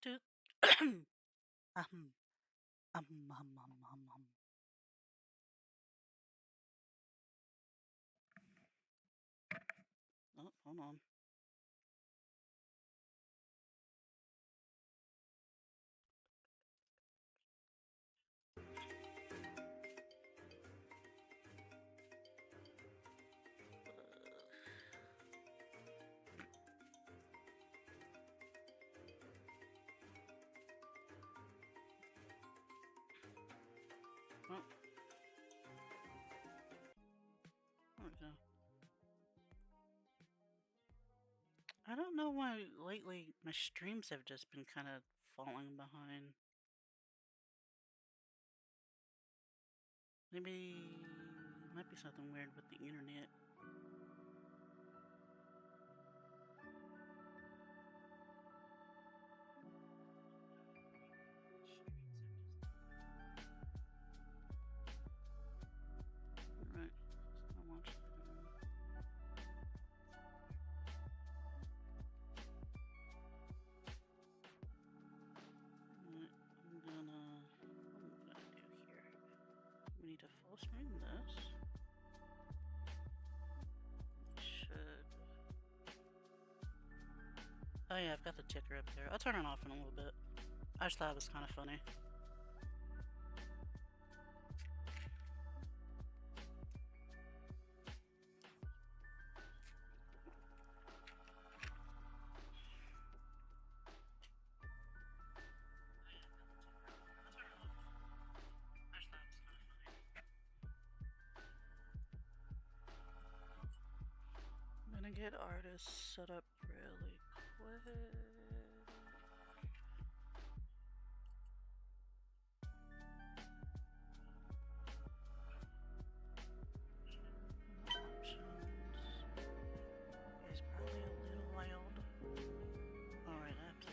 toot toot. Ahem, hum. Oh, hold on. Oh, there we go. I don't know why lately my streams have just been kind of falling behind. Maybe might be something weird with the internet. Alright, so I watched what I'm gonna do here. We need to full screen this. Should. Oh yeah, I've got the ticker up there. I'll turn it off in a little bit. I just thought it was kind of funny. I'm gonna get Artis set up really quick. He's probably a little loud. Alright, I have to.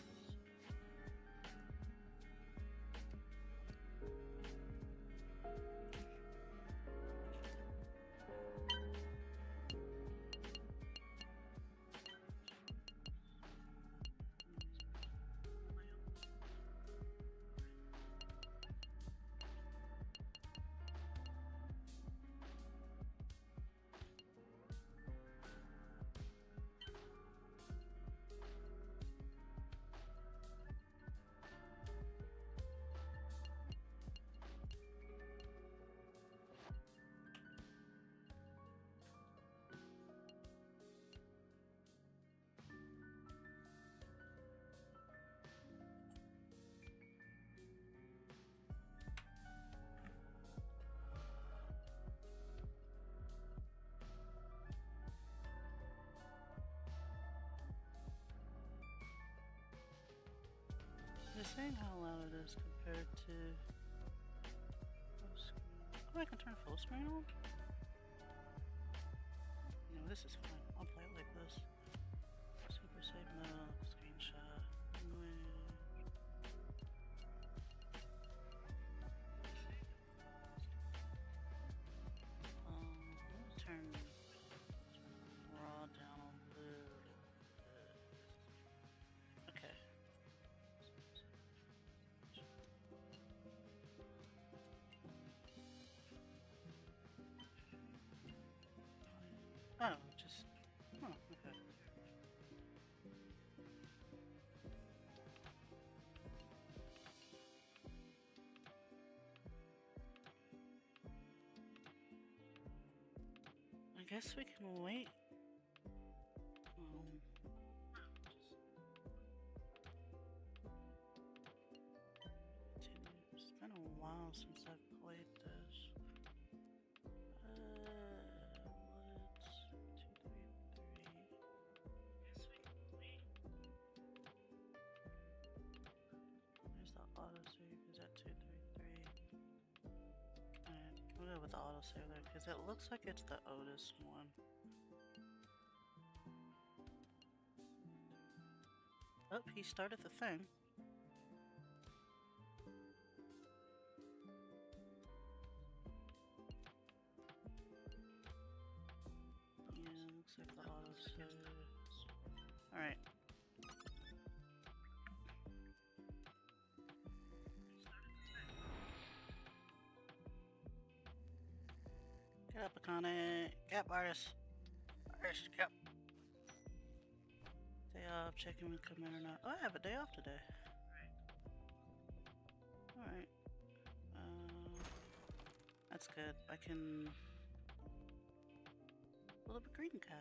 Just saying how loud it is compared to full screen. Oh, I can turn full screen on? You know, this is fine. I'll play it like this. Super save mode, screenshot. Turn raw down a little bit. Okay. Oh, just. Oh, okay. I guess we can wait. It's been a while since I've played this. Let's 2, 3, 3. Guess we can wait. Where's the autosave? Is that 2, 3, 3? Alright, we'll go with the autosave there because it looks like it's the Otis one. Oh, he started the thing. Yeah, looks like the autosave. Alright. Get up, Akane. Yep, Artis. Artis, yep. Day off, checking with commit or not. Oh, I have a day off today. Alright. That's good. I can pull up a green guy.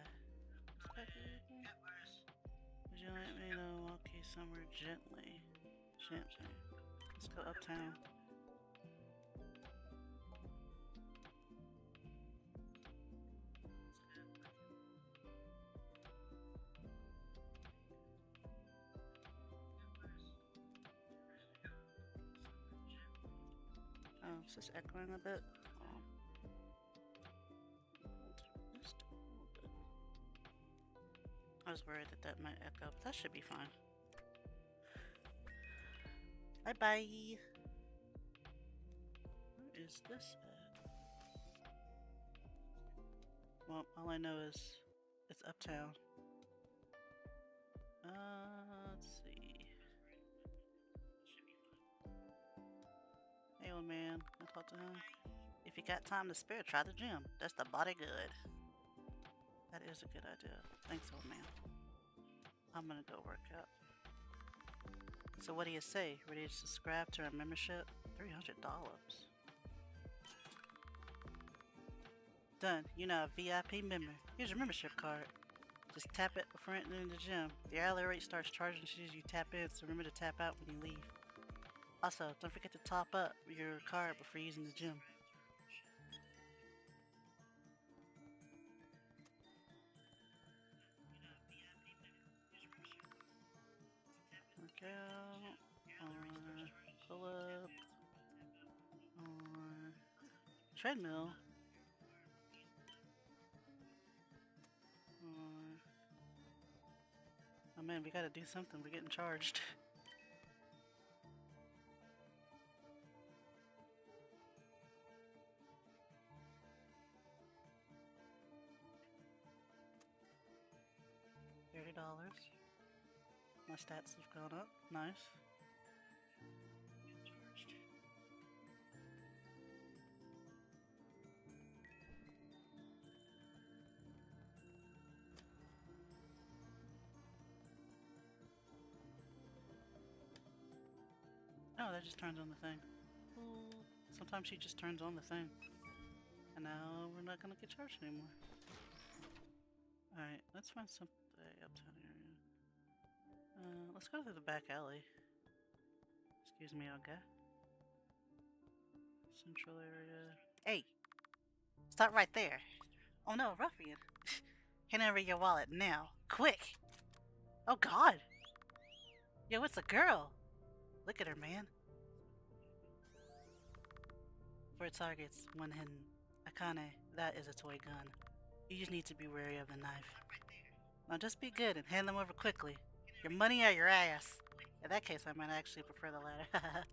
Would you let me know? Okay, somewhere gently. Gently. Let's go uptown. Oh, is this echoing a bit? Oh. Just a little bit. I was worried that that might echo, but that should be fine. Bye-bye. Where is this at? Well, all I know is it's uptown. Let's see. Hey, old man. I talk to him. If you got time to spare, try the gym. That's the body good. That is a good idea. Thanks, old man. I'm gonna go work out. So what do you say? Ready to subscribe to our membership? $300. Done. You're now a VIP member. Here's your membership card. Just tap it before entering the gym. The hourly rate starts charging as soon as you tap in, so remember to tap out when you leave. Also, don't forget to top up your card before using the gym. Work out, or pull up, or treadmill, or... Oh man, we gotta do something, we're getting charged. $30. My stats have gone up. Nice. Oh, that just turns on the thing. Ooh. Sometimes she just turns on the thing. And now we're not gonna get charged anymore. Alright, let's find something uptown area. Let's go to the back alley. Excuse me, okay? Central area. Hey! Stop right there! Oh no, ruffian! Hand over your wallet now! Quick! Oh god! Yo, it's a girl! Look at her, man. 4 targets, 1 hidden. Akane, that is a toy gun. You just need to be wary of the knife. Now just be good and hand them over quickly. Your money or your ass. In that case, I might actually prefer the latter.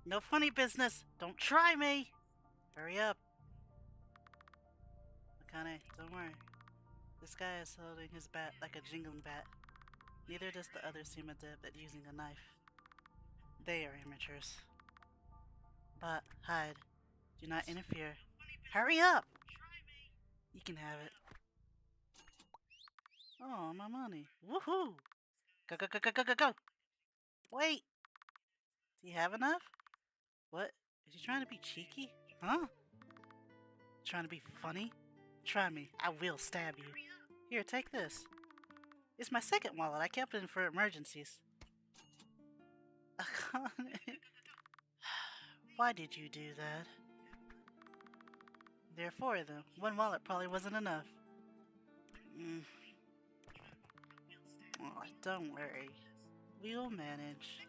No funny business! Don't try me! Hurry up. Akane, don't worry. This guy is holding his bat like a jingling bat. Neither does the other seem adept at using a knife. They are amateurs. But, hide. Do not interfere. Hurry up! You can have it. Oh, my money. Woohoo! Go, go, go, go, go, go, go! Wait! Do you have enough? What? Is he trying to be cheeky? Huh? Trying to be funny? Try me. I will stab you. Here, take this. It's my second wallet. I kept it for emergencies. Why did you do that? There are 4 of them. 1 wallet probably wasn't enough. Oh, don't worry. We'll manage.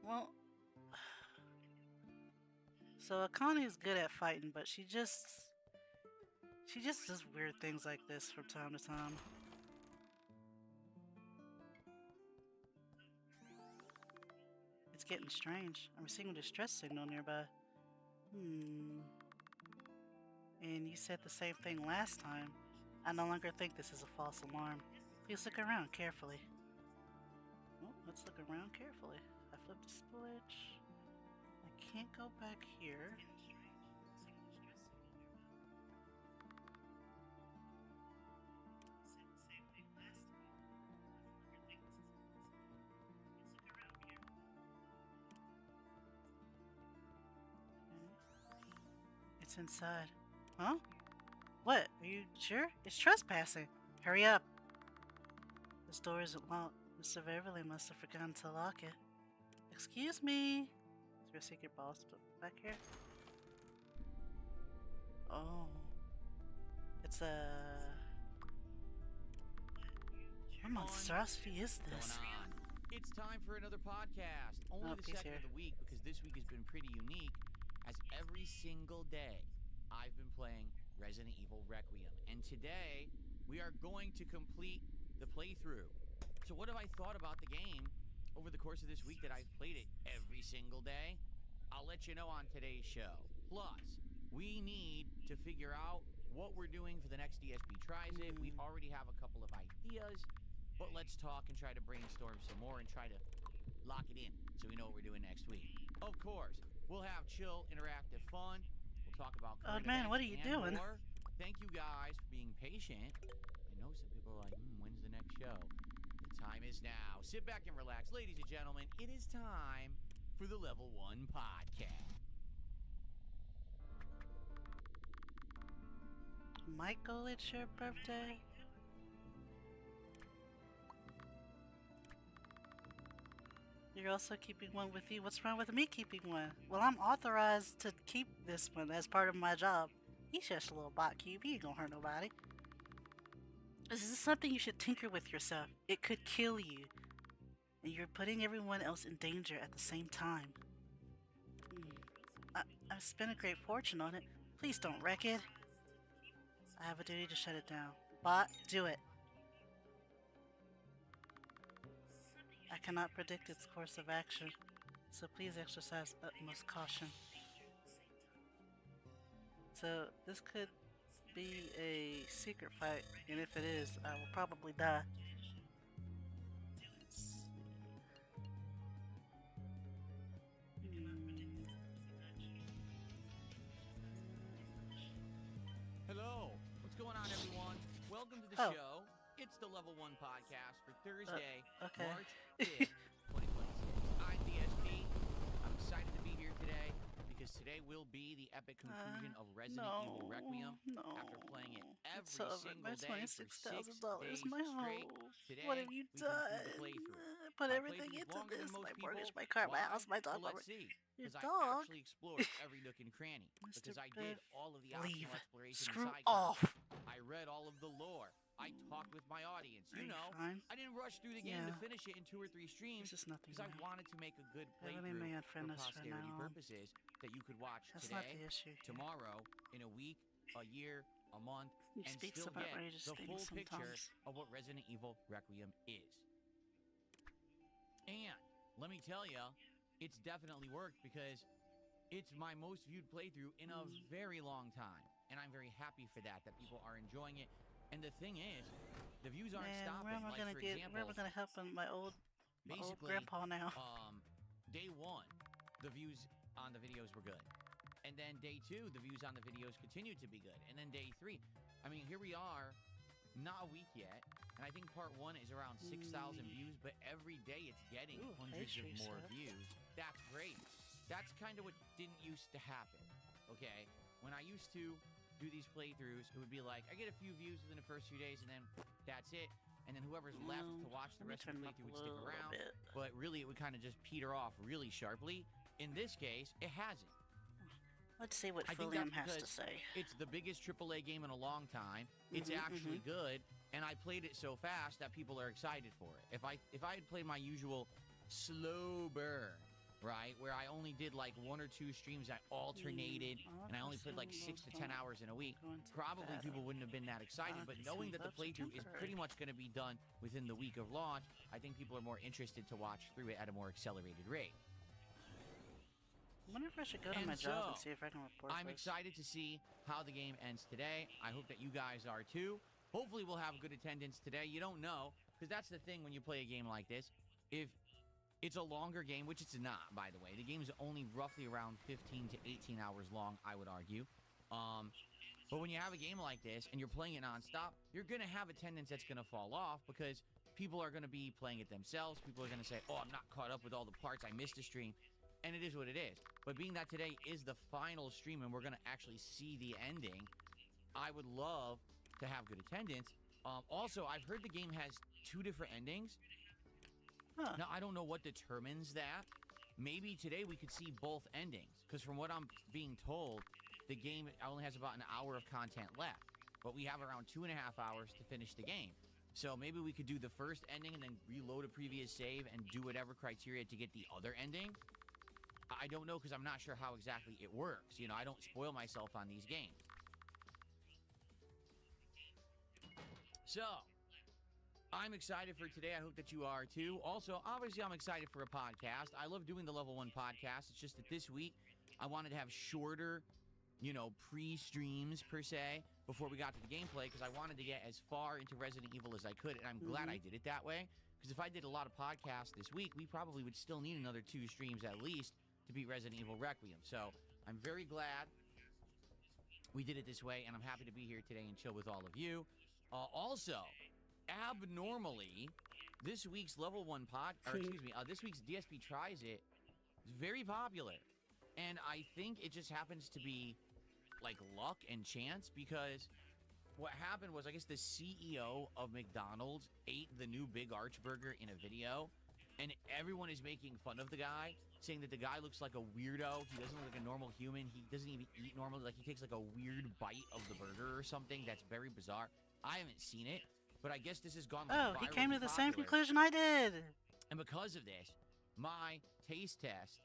Well... So Akane is good at fighting, but she just does weird things like this from time to time. It's getting strange. I'm receiving a distress signal nearby. And you said the same thing last time. I no longer think this is a false alarm. Please look around carefully. Oh, let's look around carefully. I flip the spillage. I can't go back here. It's inside. Huh? What? Are you sure? It's trespassing. Hurry up. This door isn't locked. Mr. Beverly must have forgotten to lock it. Excuse me. Is there a secret boss back here? Oh. It's a... What monstrosity is this? It's time for another podcast. Only the second of the week, because this week has been pretty unique, as every single day I've been playing Resident Evil Requiem. And today we are going to complete the playthrough. So what have I thought about the game over the course of this week that I've played it every single day? I'll let you know on today's show. Plus, we need to figure out what we're doing for the next DSP Tries It. We already have a couple of ideas, but let's talk and try to brainstorm some more and try to lock it in so we know what we're doing next week. Of course, we'll have chill, interactive fun. We'll talk about current man, events what are you and doing? more. Thank you guys for being patient. I know some people are like, when's the next show? The time is now. Sit back and relax. Ladies and gentlemen, it is time for the Level 1 Podcast. Michael, it's your birthday. You're also keeping one with you. What's wrong with me keeping one? Well, I'm authorized to keep this one as part of my job. He's just a little bot cube. He ain't gonna hurt nobody. This is something you should tinker with yourself. It could kill you. And you're putting everyone else in danger at the same time. I've spent a great fortune on it. Please don't wreck it. I have a duty to shut it down. Bot, do it. I cannot predict its course of action, so please exercise utmost caution. So this could be a secret fight, and if it is, I will probably die. Hello, what's going on, everyone? Welcome to the show. It's the Level 1 Podcast for Thursday, March 5th, 2026. I'm DSP. I'm excited to be here today because today will be the epic conclusion of Resident Evil Requiem. After playing it every single day for 6 days straight, today what have you we done? conclude the playthrough. Put My everything playthrough's into longer this. than most My people. mortgage, my car, my house, my dog. Well, let's see. Your Because I dog? actually explored every nook and cranny. Because I did all of the Leave. optional exploration Screw and side off. content. I read all of the lore. I talked with my audience. You know, fine? I didn't rush through the game to finish it in 2 or 3 streams There's just nothing because I wrong. wanted to make a good Really playthrough may for unfriend us right posterity now. purposes that you could watch That's not today, the issue here. tomorrow, in a week, a year, a month, He and speaks still about get outrageous the things full picture sometimes. of what Resident Evil Requiem is. And let me tell you, it's definitely worked because it's my most viewed playthrough in a very long time. And I'm very happy for that people are enjoying it. And the thing is, the views aren't stopping. Where am I gonna get? Where am I gonna help my old grandpa now? Day 1, the views on the videos were good. And then day 2, the views on the videos continued to be good. And then day 3, I mean, here we are, not a week yet. And I think part 1 is around 6,000 views, but every day it's getting hundreds of more views. That's great. That's kind of what didn't used to happen, okay? When I used to do these playthroughs, it would be like, I get a few views within the first few days, and then that's it. And then whoever's left to watch the rest of the playthrough would stick around. But really, it would kind of just peter off really sharply. In this case, it hasn't. Let's see what William has to say. It's the biggest AAA game in a long time. It's actually good, and I played it so fast that people are excited for it. If I had played my usual slow burn, right, where I only did like 1 or 2 streams, I alternated, and I only played like 6 to 10 hours in a week, probably people wouldn't have been that excited. But knowing that the playthrough is pretty much going to be done within the week of launch, I think people are more interested to watch through it at a more accelerated rate. I wonder if I should go to my job and see if I can report I'm excited to see how the game ends today. I hope that you guys are too. Hopefully we'll have good attendance today. You don't know, because that's the thing when you play a game like this. If It's a longer game, which it's not, by the way. The game is only roughly around 15 to 18 hours long, I would argue. But when you have a game like this and you're playing it nonstop, you're going to have attendance that's going to fall off because people are going to be playing it themselves. People are going to say, oh, I'm not caught up with all the parts. I missed a stream. And it is what it is. But being that today is the final stream and we're going to actually see the ending, I would love to have good attendance. Also, I've heard the game has 2 different endings. Huh. Now, I don't know what determines that. Maybe today we could see both endings. Because from what I'm being told, the game only has about an hour of content left. But we have around 2.5 hours to finish the game. So maybe we could do the first ending and then reload a previous save and do whatever criteria to get the other ending. I don't know because I'm not sure how exactly it works. You know, I don't spoil myself on these games. So, I'm excited for today. I hope that you are too. Also, obviously, I'm excited for a podcast. I love doing the Level 1 podcast. It's just that this week, I wanted to have shorter, you know, pre-streams per se before we got to the gameplay because I wanted to get as far into Resident Evil as I could, and I'm glad I did it that way because if I did a lot of podcasts this week, we probably would still need another 2 streams at least to beat Resident Evil Requiem. So, I'm very glad we did it this way, and I'm happy to be here today and chill with all of you. Also, abnormally, this week's Level 1 this week's DSP Tries It is very popular. And I think it just happens to be like luck and chance because what happened was I guess the CEO of McDonald's ate the new Big Arch burger in a video and everyone is making fun of the guy, saying that the guy looks like a weirdo. He doesn't look like a normal human. He doesn't even eat normally. Like he takes like a weird bite of the burger or something. That's very bizarre. I haven't seen it, but I guess this has gone like Oh, he came to the same conclusion I did. And because of this, my taste test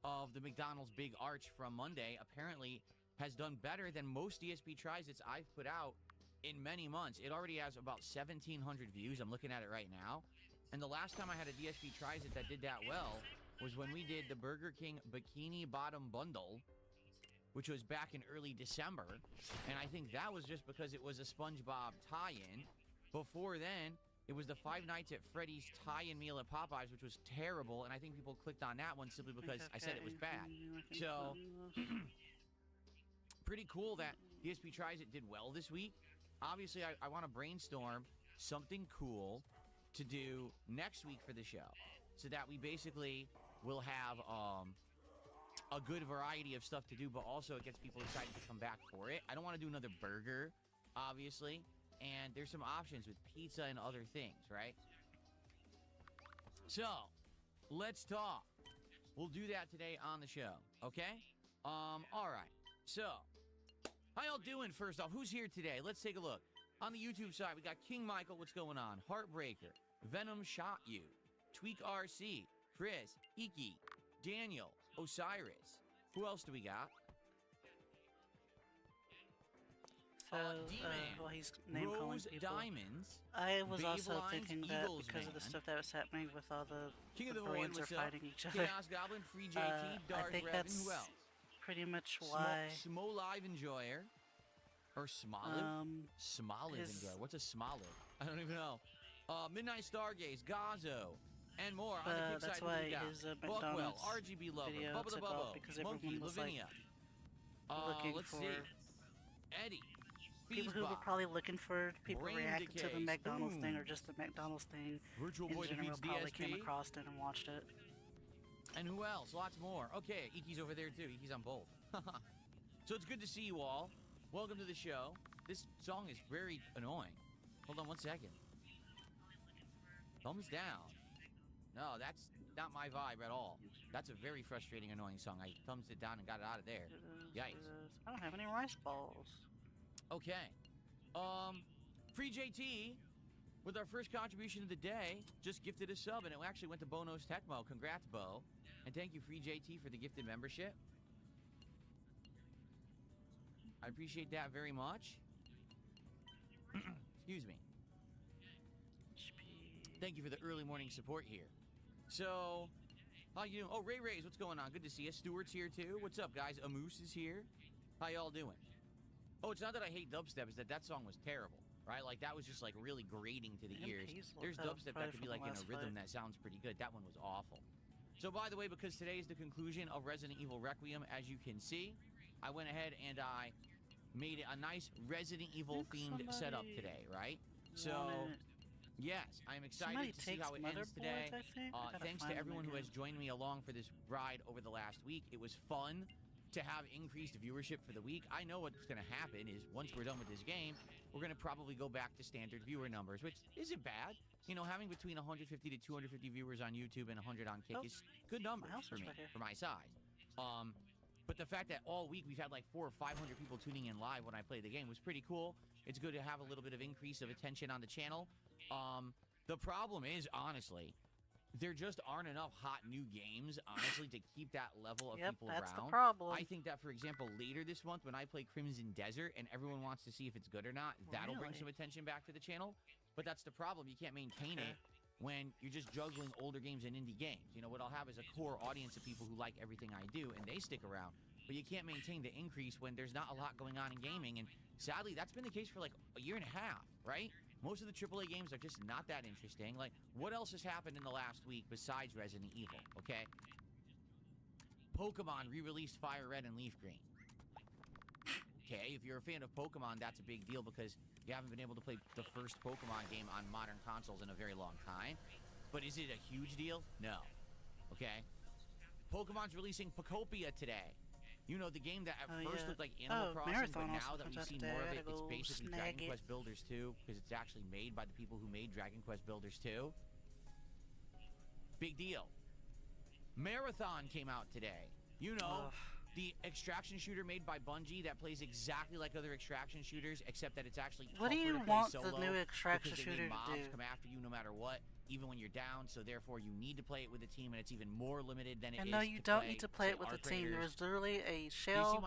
of the McDonald's Big Arch from Monday apparently has done better than most DSP Tries It's I've put out in many months. It already has about 1,700 views. I'm looking at it right now. And the last time I had a DSP Tries It that did that well was when we did the Burger King Bikini Bottom Bundle, which was back in early December. And I think that was just because it was a SpongeBob tie-in. Before then, it was the Five Nights at Freddy's tie-in meal at Popeyes, which was terrible. And I think people clicked on that one simply because I said it was bad. So, pretty cool that DSP Tries It did well this week. Obviously, I want to brainstorm something cool to do next week for the show so that we basically will have a good variety of stuff to do, but also it gets people excited to come back for it. I don't want to do another burger, obviously, and there's some options with pizza and other things, right? So, let's talk. We'll do that today on the show, okay? All right. So, how y'all doing first off? Who's here today? Let's take a look. On the YouTube side, we got King Michael, what's going on? Heartbreaker, Venom Shot You, Tweak RC, Chris, Iki, Daniel, Osiris. Who else do we got? So, D-Man, well, he's name calling Rose people. Diamonds, I was Babe also Lines, thinking that Eagles because of the Man, stuff that was happening with all the King of the brands Void, are what's up? fighting each other. Chaos Goblin, Free JT, I Dark think Revan, that's who else? pretty much why. Smo Live Enjoyer. Or Smoliv? Smoliv his- Enjoyer. What's a Smoliv? I don't even know. Midnight Stargaze, Gazo, and more. On the kick that's side, who why we got? his Buckwell, McDonald's RGB Lover, video Bubba the took off Bubbo, because Monkey, everyone was, like, Lavinia. looking Let's for see. Eddie. people who were Feesbach, probably looking for people Brain reacting to Decay, the McDonald's thing or Spoons, just the McDonald's thing Virtual in Boy general defeats probably came DSP. across it and watched it. And who else? Lots more. Okay, Iki's over there too. Iki's on both. So it's good to see you all. Welcome to the show. This song is very annoying. Hold on one second. Thumbs down. No, that's not my vibe at all. That's a very frustrating, annoying song. I thumbs it down and got it out of there. Yikes. I don't have any rice balls. Okay. Free JT, with our first contribution of the day, just gifted a sub, and it actually went to Bono's Tecmo. Congrats, Bo. And thank you, Free JT, for the gifted membership. I appreciate that very much. Excuse me. Thank you for the early morning support here. So, how you doing? Oh, Ray Ray's, what's going on? Good to see you. Stuart's here too. What's up, guys? Amoose is here. How y'all doing? Oh, it's not that I hate dubstep, it's that song was terrible, right? Like, that was just, like, really grating to the ears. There's dubstep that could be, like, in a rhythm that sounds pretty good. That one was awful. So, by the way, because today is the conclusion of Resident Evil Requiem, as you can see, I went ahead and I made a nice Resident Evil-themed setup today, right? So, yes, I'm excited to see how it ends today. Thanks to everyone who has joined me along for this ride over the last week. It was fun to have increased viewership for the week. I know what's going to happen is once we're done with this game, we're going to probably go back to standard viewer numbers, which isn't bad. You know, having between 150 to 250 viewers on YouTube and 100 on Kick is good numbers for me, for my size. But the fact that all week we've had like 400 or 500 people tuning in live when I played the game was pretty cool. It's good to have a little bit of increase of attention on the channel. The problem is, honestly, there just aren't enough hot new games, honestly, to keep that level of people around. That's the problem. I think that, for example, later this month when I play Crimson Desert and everyone wants to see if it's good or not, that'll bring some attention back to the channel. But that's the problem. You can't maintain it when you're just juggling older games and indie games. You know, what I'll have is a core audience of people who like everything I do, and they stick around. But you can't maintain the increase when there's not a lot going on in gaming. And sadly, that's been the case for like a year and a half, right? Most of the AAA games are just not that interesting. Like, what else has happened in the last week besides Resident Evil, okay? Pokemon re-released Fire Red and Leaf Green. Okay, if you're a fan of Pokemon, that's a big deal because you haven't been able to play the first Pokemon game on modern consoles in a very long time. But is it a huge deal? No. Okay? Pokemon's releasing Pokopia today. You know, the game that at first looked like Animal Crossing, but now that we've seen more of it, it's basically Dragon Quest Builders 2, because it's actually made by the people who made Dragon Quest Builders 2. Big deal. Marathon came out today. You know, the extraction shooter made by Bungie that plays exactly like other extraction shooters, except that it's actually tougher to play solo. What do you want the new extraction shooter to do? Mobs come after you no matter what, even when you're down, so therefore you need to play it with a team, and it's even more limited than it is. And no, you don't need to play it with a team. There's literally a shell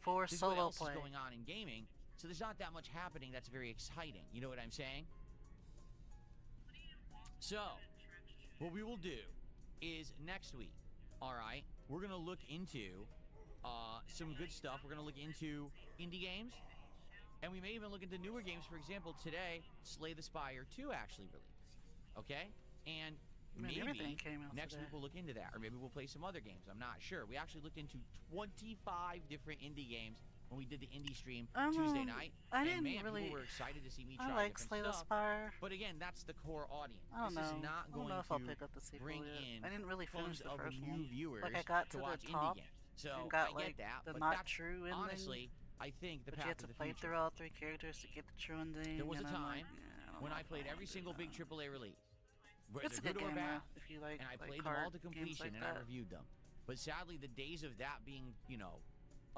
for solo play. This is going on in gaming, so there's not that much happening that's very exciting. You know what I'm saying? So, what we will do is next week, all right, we're going to look into some good stuff. We're going to look into indie games, and we may even look into newer games. For example, today, Slay the Spire 2 actually released. Okay? And maybe next week we'll look into that. Or maybe we'll play some other games. I'm not sure. We actually looked into 25 different indie games when we did the indie stream Tuesday night. People were excited to see me try different Slay stuff. The Spire. But again, that's the core audience. I don't know. Is not going to bring in I didn't really finish the first new one. viewers I got to watch the top indie games. So and got I get that, the but not that's true ending. honestly, I think the But path you had of to the play future. through all 3 characters to get the true ending. There was a and time I when I played every single big AAA release, It's a whether good good or game, bad, if you like, and I like played them all to games completion, like and I that. reviewed them. But sadly, the days of that being, you know,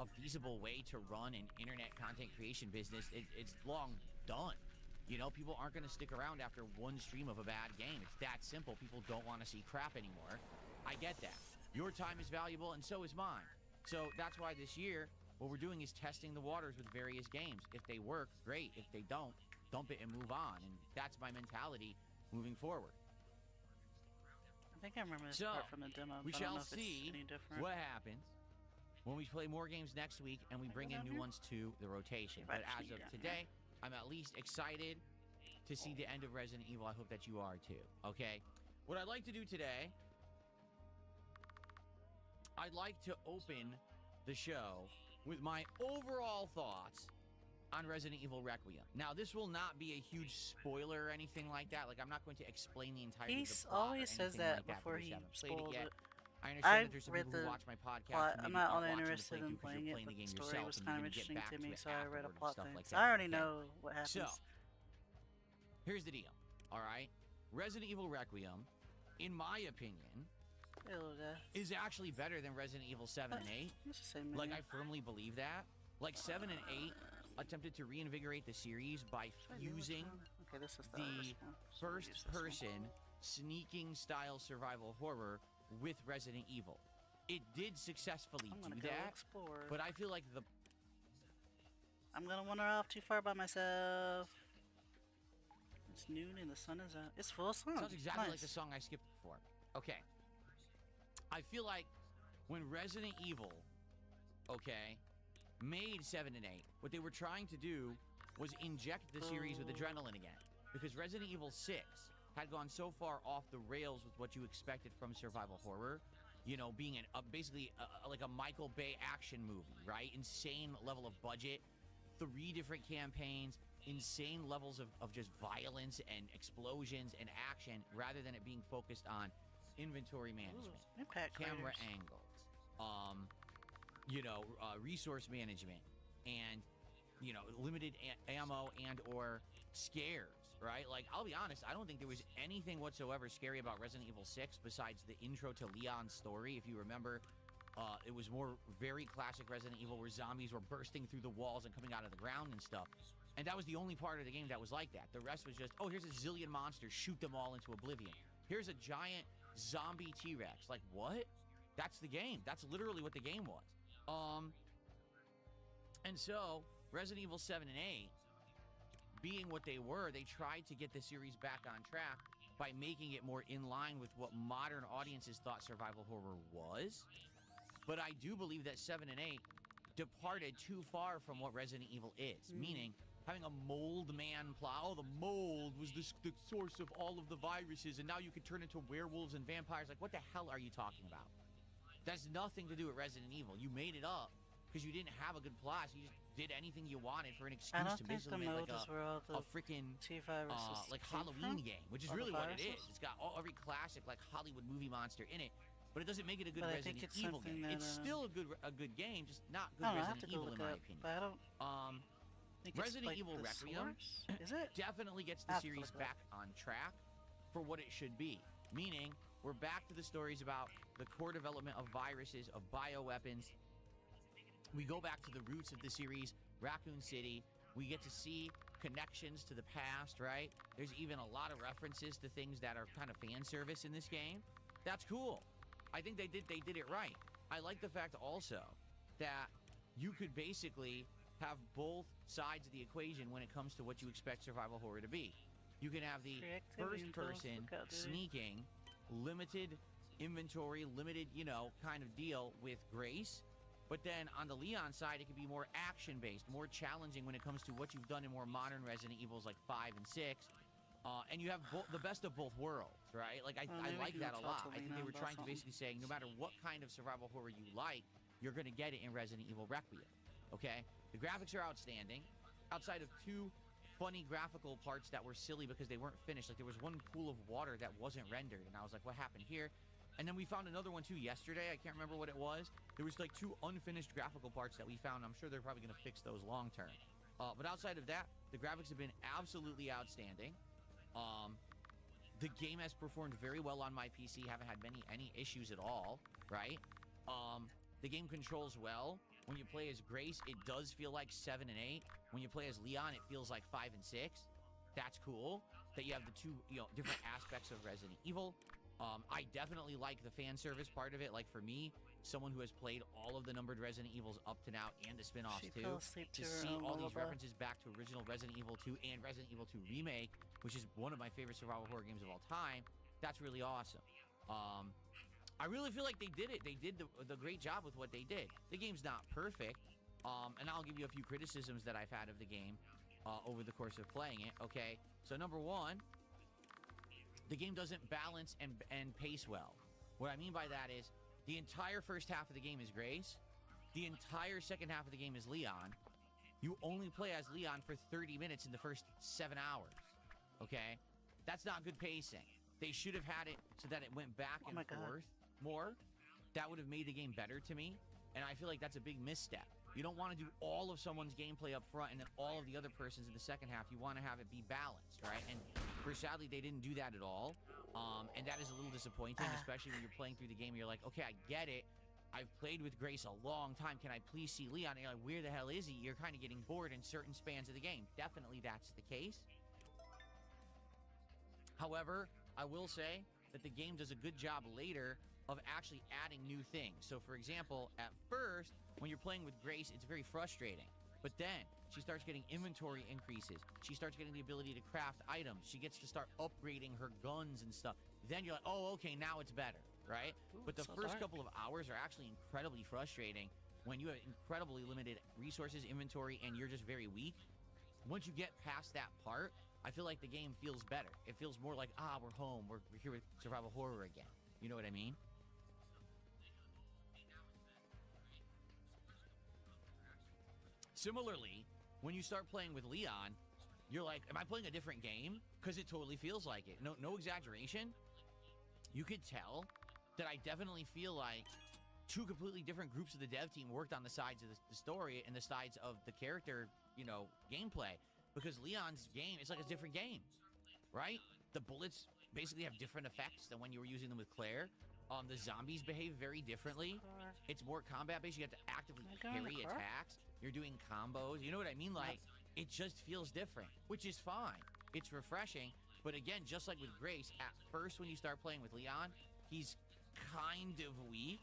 a feasible way to run an internet content creation business, it's long done. You know, people aren't going to stick around after one stream of a bad game. It's that simple. People don't want to see crap anymore. I get that. Your time is valuable, and so is mine. So that's why this year, what we're doing is testing the waters with various games. If they work, great. If they don't, dump it and move on. And that's my mentality moving forward. I think I remember this part from the demo. We but I don't shall know if see it's any different. what happens when we play more games next week and we bring in new ones to the rotation. But as of today, I'm at least excited to see the end of Resident Evil. I hope that you are too. Okay? What I'd like to do today, I'd like to open the show with my overall thoughts on Resident Evil Requiem. Now, this will not be a huge spoiler or anything like that. Like, I'm not going to explain the entirety of the plot always or says anything that like that before because he I haven't played spoils it yet. it. I understand I've that there's some read people who the watch my podcast plot. who I'm maybe not aren't all that watching the interested in playthrough because playing you're it, playing but the the game story yourself was and kind you're of going to get interesting back to me, it so I read a afterward plot and stuff thing. like So that. I already Okay? know what happens. So, here's the deal, all right? Resident Evil Requiem, in my opinion, is actually better than Resident Evil 7 and 8. It's the same Like, menu. I firmly believe that. Like, 7 and 8 attempted to reinvigorate the series by fusing Okay, this is the the one. So we'll use this one. first-person sneaking style survival horror with Resident Evil. It did successfully I'm do gonna go that, explore. but I feel like the I'm gonna wander off too far by myself. It's noon and the sun is out. It's full of sun. sounds exactly like Nice. the song I skipped before. Okay. I feel like when Resident Evil, okay, made 7 and 8, what they were trying to do was inject the series with adrenaline again. Because Resident Evil 6 had gone so far off the rails with what you expected from survival horror, you know, being basically like a Michael Bay action movie, right? Insane level of budget, 3 different campaigns, insane levels of just violence and explosions and action, rather than it being focused on inventory management, camera angles, you know, resource management, and, you know, limited ammo and or scares, right? Like, I'll be honest, I don't think there was anything whatsoever scary about Resident Evil 6 besides the intro to Leon's story. If you remember, it was more very classic Resident Evil where zombies were bursting through the walls and coming out of the ground and stuff. And that was the only part of the game that was like that. The rest was just, oh, here's a zillion monsters, shoot them all into oblivion. Here's a giant zombie T-Rex. Like, what? That's the game. That's literally what the game was. And so, Resident Evil 7 and 8, being what they were, they tried to get the series back on track by making it more in line with what modern audiences thought survival horror was. But I do believe that 7 and 8 departed too far from what Resident Evil is, meaning having a mold man plot. Oh, the mold was the source of all of the viruses, and now you can turn into werewolves and vampires. Like, what the hell are you talking about? That's nothing to do with Resident Evil. You made it up because you didn't have a good plot, so you just did anything you wanted for an excuse to basically make like a freaking like Halloween game, which is really what it is. It's got every classic like Hollywood movie monster in it, but it doesn't make it a good Resident Evil game. It's still a good game, just not good Resident Evil in my opinion. But I don't Resident Evil Requiem definitely gets the series back on track for what it should be, meaning we're back to the stories about the core development of viruses, of bioweapons. We go back to the roots of the series, Raccoon City. We get to see connections to the past, right? There's even a lot of references to things that are kind of fan service in this game. That's cool. I think they did it right. I like the fact also that you could basically have both sides of the equation when it comes to what you expect survival horror to be. You can have the first person sneaking, limited inventory, limited, you know, kind of deal with Grace. But then on the Leon side, it can be more action-based, more challenging when it comes to what you've done in more modern Resident Evils like 5 and 6. And you have the best of both worlds, right? Like, I like that a lot. I think they were trying to basically say, no matter what kind of survival horror you like, you're going to get it in Resident Evil Requiem, okay? The graphics are outstanding. Outside of 2 funny graphical parts that were silly because they weren't finished. Like, there was one pool of water that wasn't rendered, and I was like, what happened here? And then we found another one, too, yesterday. I can't remember what it was. There was, like, 2 unfinished graphical parts that we found. I'm sure they're probably going to fix those long-term. But outside of that, the graphics have been absolutely outstanding. The game has performed very well on my PC. Haven't had any issues at all, right? The game controls well. When you play as Grace, it does feel like 7 and 8. When you play as Leon, it feels like 5 and 6. That's cool. That you have the 2, you know, different aspects of Resident Evil. I definitely like the fan service part of it. Like, for me, someone who has played all of the numbered Resident Evils up to now and the spin-offs too, to see all these references back to original Resident Evil 2 and Resident Evil 2 Remake, which is one of my favorite survival horror games of all time, that's really awesome. I really feel like they did it. They did the great job with what they did. The game's not perfect, and I'll give you a few criticisms that I've had of the game over the course of playing it, okay? So, number 1, the game doesn't balance and pace well. What I mean by that is the entire first half of the game is Grace. The entire second half of the game is Leon. You only play as Leon for 30 minutes in the first 7 hours, okay? That's not good pacing. They should have had it so that it went back and forth more. That would have made the game better to me, and I feel like that's a big misstep. You don't want to do all of someone's gameplay up front and then all of the other person's in the second half. You want to have it be balanced, right? And sadly, they didn't do that at all. And that is a little disappointing, especially when you're playing through the game and you're like, okay, I get it. I've played with Grace a long time. Can I please see Leon? And you're like, where the hell is he? You're kind of getting bored in certain spans of the game. Definitely that's the case. However, I will say that the game does a good job later of actually adding new things. So, for example, at first, when you're playing with Grace, it's very frustrating. But then she starts getting inventory increases. She starts getting the ability to craft items. She gets to start upgrading her guns and stuff. Then you're like, oh, okay, now it's better, right? Ooh, but the first couple of hours are actually incredibly frustrating when you have incredibly limited resources, inventory, and you're just very weak. Once you get past that part, I feel like the game feels better. It feels more like, we're home. We're here with survival horror again. You know what I mean? Similarly, when you start playing with Leon, you're like, am I playing a different game? Because it totally feels like it. No exaggeration. You could tell that I definitely feel like two completely different groups of the dev team worked on the sides of the story and the sides of the character, gameplay. Because Leon's game, it's like a different game, right? The bullets basically have different effects than when you were using them with Claire. The zombies behave very differently. It's more combat-based. You have to actively parry attacks. You're doing combos. You know what I mean? Like, it just feels different, which is fine. It's refreshing. But again, just like with Grace, at first when you start playing with Leon, he's kind of weak.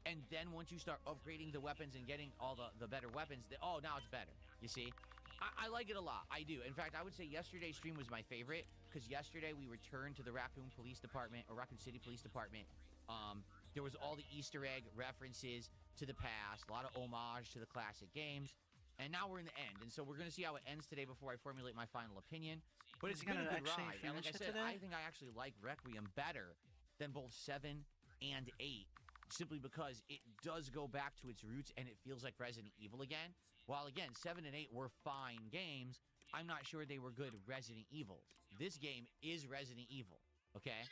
And then once you start upgrading the weapons and getting all the better weapons, now it's better. You see? I like it a lot. I do. In fact, I would say yesterday's stream was my favorite because yesterday we returned to the Raccoon City Police Department. There was all the Easter egg references to the past, a lot of homage to the classic games. And now we're in the end. And so we're going to see how it ends today before I formulate my final opinion. But it's been a good ride. And like I said, I think I actually like Requiem better than both 7 and 8. Simply because it does go back to its roots and it feels like Resident Evil again. While again, 7 and 8 were fine games, I'm not sure they were good Resident Evils. This game is Resident Evil, okay?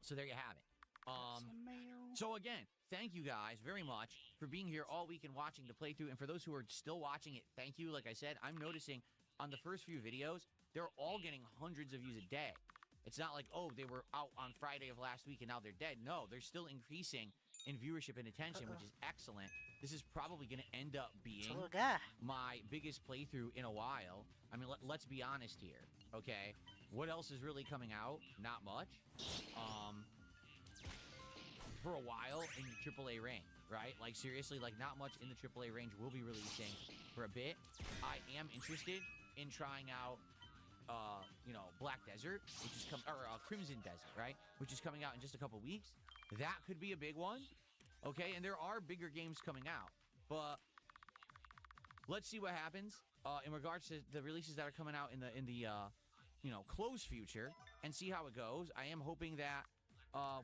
So there you have it. So again, thank you guys very much for being here all week and watching the playthrough. And for those who are still watching it, thank you. Like I said, I'm noticing on the first few videos, they're all getting hundreds of views a day. It's not like, they were out on Friday of last week and now they're dead. No, they're still increasing in viewership and attention, which is excellent. This is probably going to end up being my biggest playthrough in a while. I mean, let's be honest here, okay? What else is really coming out? Not much. For a while in the AAA range, right? Like, seriously, like, not much in the AAA range will be releasing for a bit. I am interested in trying out Black Desert, which is Crimson Desert, right? Which is coming out in just a couple weeks. That could be a big one, okay? And there are bigger games coming out, but let's see what happens in regards to the releases that are coming out in the close future, and see how it goes. I am hoping that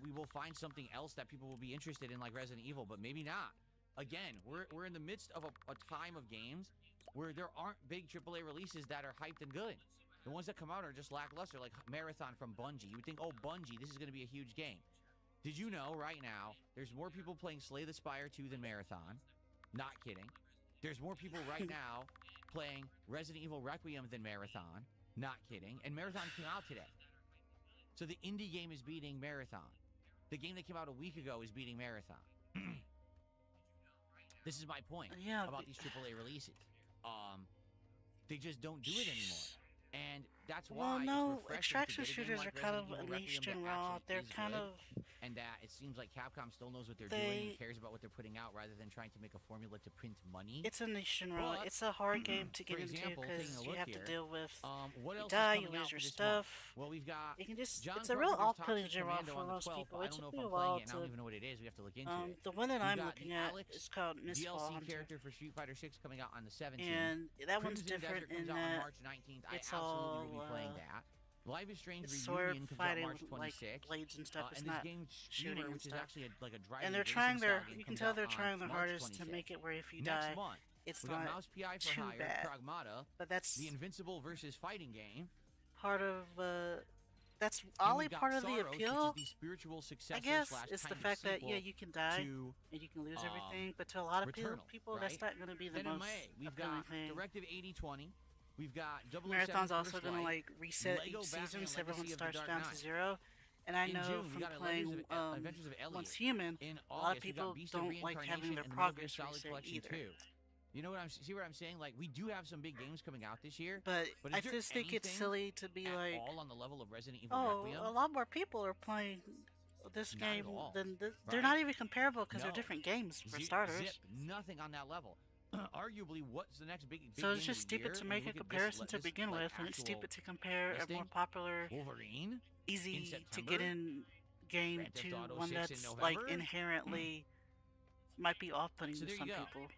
we will find something else that people will be interested in, like Resident Evil, but maybe not. Again, we're in the midst of a time of games where there aren't big AAA releases that are hyped and good. The ones that come out are just lackluster, like Marathon from Bungie. You would think, Bungie, this is going to be a huge game. Did you know right now there's more people playing Slay the Spire 2 than Marathon? Not kidding. There's more people right now playing Resident Evil Requiem than Marathon. Not kidding. And Marathon came out today. So the indie game is beating Marathon. The game that came out a week ago is beating Marathon. This is my point about these AAA releases. They just don't do it anymore. And that's why extraction shooters are kind of niched and raw. They're kind of... And that it seems like Capcom still knows what they're doing and cares about what they're putting out rather than trying to make a formula to print money. It's a niche and raw. It's a hard game to get into because you have to deal with... what you else die, is you coming lose out your for this stuff. month? Well, we've got... You can just, John it's a real Carpenter's off-putting Toxic genre Commando for on the most 12th, people. but I It don't know took if me a I'm while playing it, and I don't even know what it is. We have to look into it. The one that We've I'm got looking the at Alex is called Mistfall DLC Hunter. character for Street Fighter 6 coming out on the 17th. And that one's Crimson different Desert comes in out on that March 19th. I it's absolutely will all, be playing that. Life is Strange it's sword Reunion comes out fighting March with like 26th. blades and stuff. It's And this not game shooting Streamer, and which is stuff. actually like a driving And they're racing trying style their, game, you can comes tell out they're on trying their March hardest to 26th. make it where if you Next die, month, it's we got not Mouse PI for too Hire, bad. Pragmata, But that's the Invincible versus fighting game. part of, that's And only we've got part of the Soros, appeal, which is the spiritual I successor guess. slash It's the kind of fact that, sequel you can die to and you can lose everything, but to a lot of Returnal, people, that's right? not going to be the Then in most May, we've appealing got thing. Directive 8020. We've got 007 Marathon's First also going to Light, like reset Lego each Batman season, so everyone Legacy of the starts Dark down to Knight. zero. And I In know June, we from got playing Adventures of Elliot. Once Human, In a lot of August, we people got Beast of don't like having Reincarnation their and the Metal Gear progress Solid reset Collection either. 2. You know what I'm see what I'm saying? Like, we do have some big games coming out this year, But but I is there just think it's anything silly to be at like, all on the level of Resident Evil oh, Requiem? a lot more people are playing this Not at game all, than this. right? They're not even comparable because they're No. different games for Zip, starters. nothing on that level. Arguably, what's the next big So it's game just of the stupid year to when make you a look at comparison this, to begin like, with, and it's actual stupid to compare a more listing? popular, Wolverine easy to September? get in game Grand Theft to Auto one 6 in that's like November? inherently might be off-putting So to there some you go. people.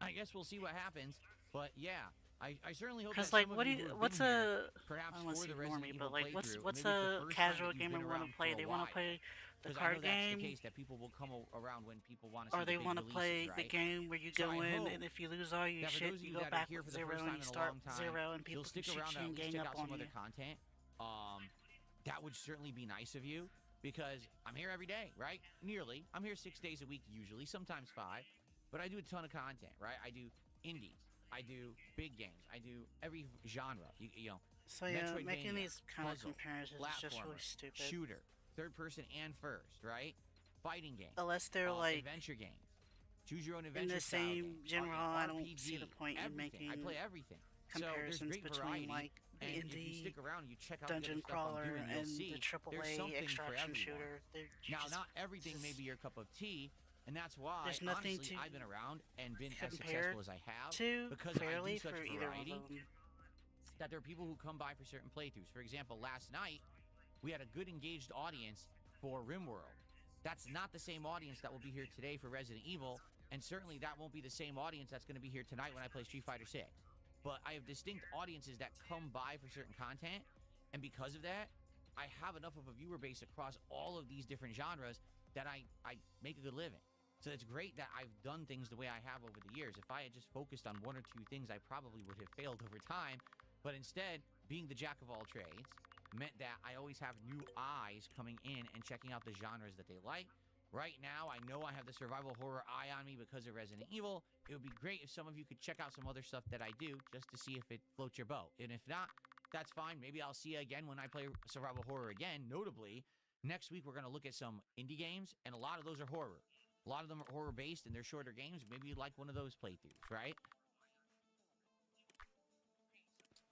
I guess we'll see what happens, but yeah, I certainly hope that Cause like, some of what do you you? who have What's been here, a? perhaps I want to for say the Resident normie, Evil but like, playthrough, what's maybe it's the a first time casual that you've gamer been want to around for play? a They want to while. play the Because I know card that's the game, case, that people will come around when people want to see or the they big want to releases, play the right? game where you So I go in hope and if you lose all your that for shit, those of you you go that are back here with for the zero first and time you in a start long with time, zero and you'll people can stick shoot around to you at and least gang check up out on some other you. content. That would certainly be nice of you, because I'm here every day, right? Nearly. I'm here 6 days a week usually, sometimes 5. But I do a ton of content, right? I do indies. I do big games. I do every genre. You know, So yeah, making Metroidvania, these kind of puzzle, comparisons is just really platformer, stupid. shooter, third person and first, right? Fighting game, Unless they're like adventure games, choose your own in adventure the style same game, general, I don't see the RPG, point in everything. I making play everything. So there's comparisons great between variety, like the and if you indie stick around and you check out the other dungeon stuff I'm crawler doing, you'll and the see there's AAA something for extraction everyone. shooter. Now, Just, not everything may be your cup of tea, and that's why, there's nothing honestly, to I've been around and been as compare successful as I have, to because I do fairly such for either variety of them. that there are people who come by for certain playthroughs. For example, last night, we had a good engaged audience for RimWorld. That's not the same audience that will be here today for Resident Evil, and certainly that won't be the same audience that's going to be here tonight when I play Street Fighter 6. But I have distinct audiences that come by for certain content, and because of that, I have enough of a viewer base across all of these different genres that I make a good living. So it's great that I've done things the way I have over the years. If I had just focused on one or two things, I probably would have failed over time. But instead, being the jack of all trades meant that I always have new eyes coming in and checking out the genres that they like. Right now, I know I have the survival horror eye on me because of Resident Evil. It would be great if some of you could check out some other stuff that I do just to see if it floats your boat. And if not, that's fine. Maybe I'll see you again when I play survival horror again. Notably, next week we're going to look at some indie games, and a lot of those are horror. A lot of them are horror-based, and they're shorter games. Maybe you'd like one of those playthroughs, right?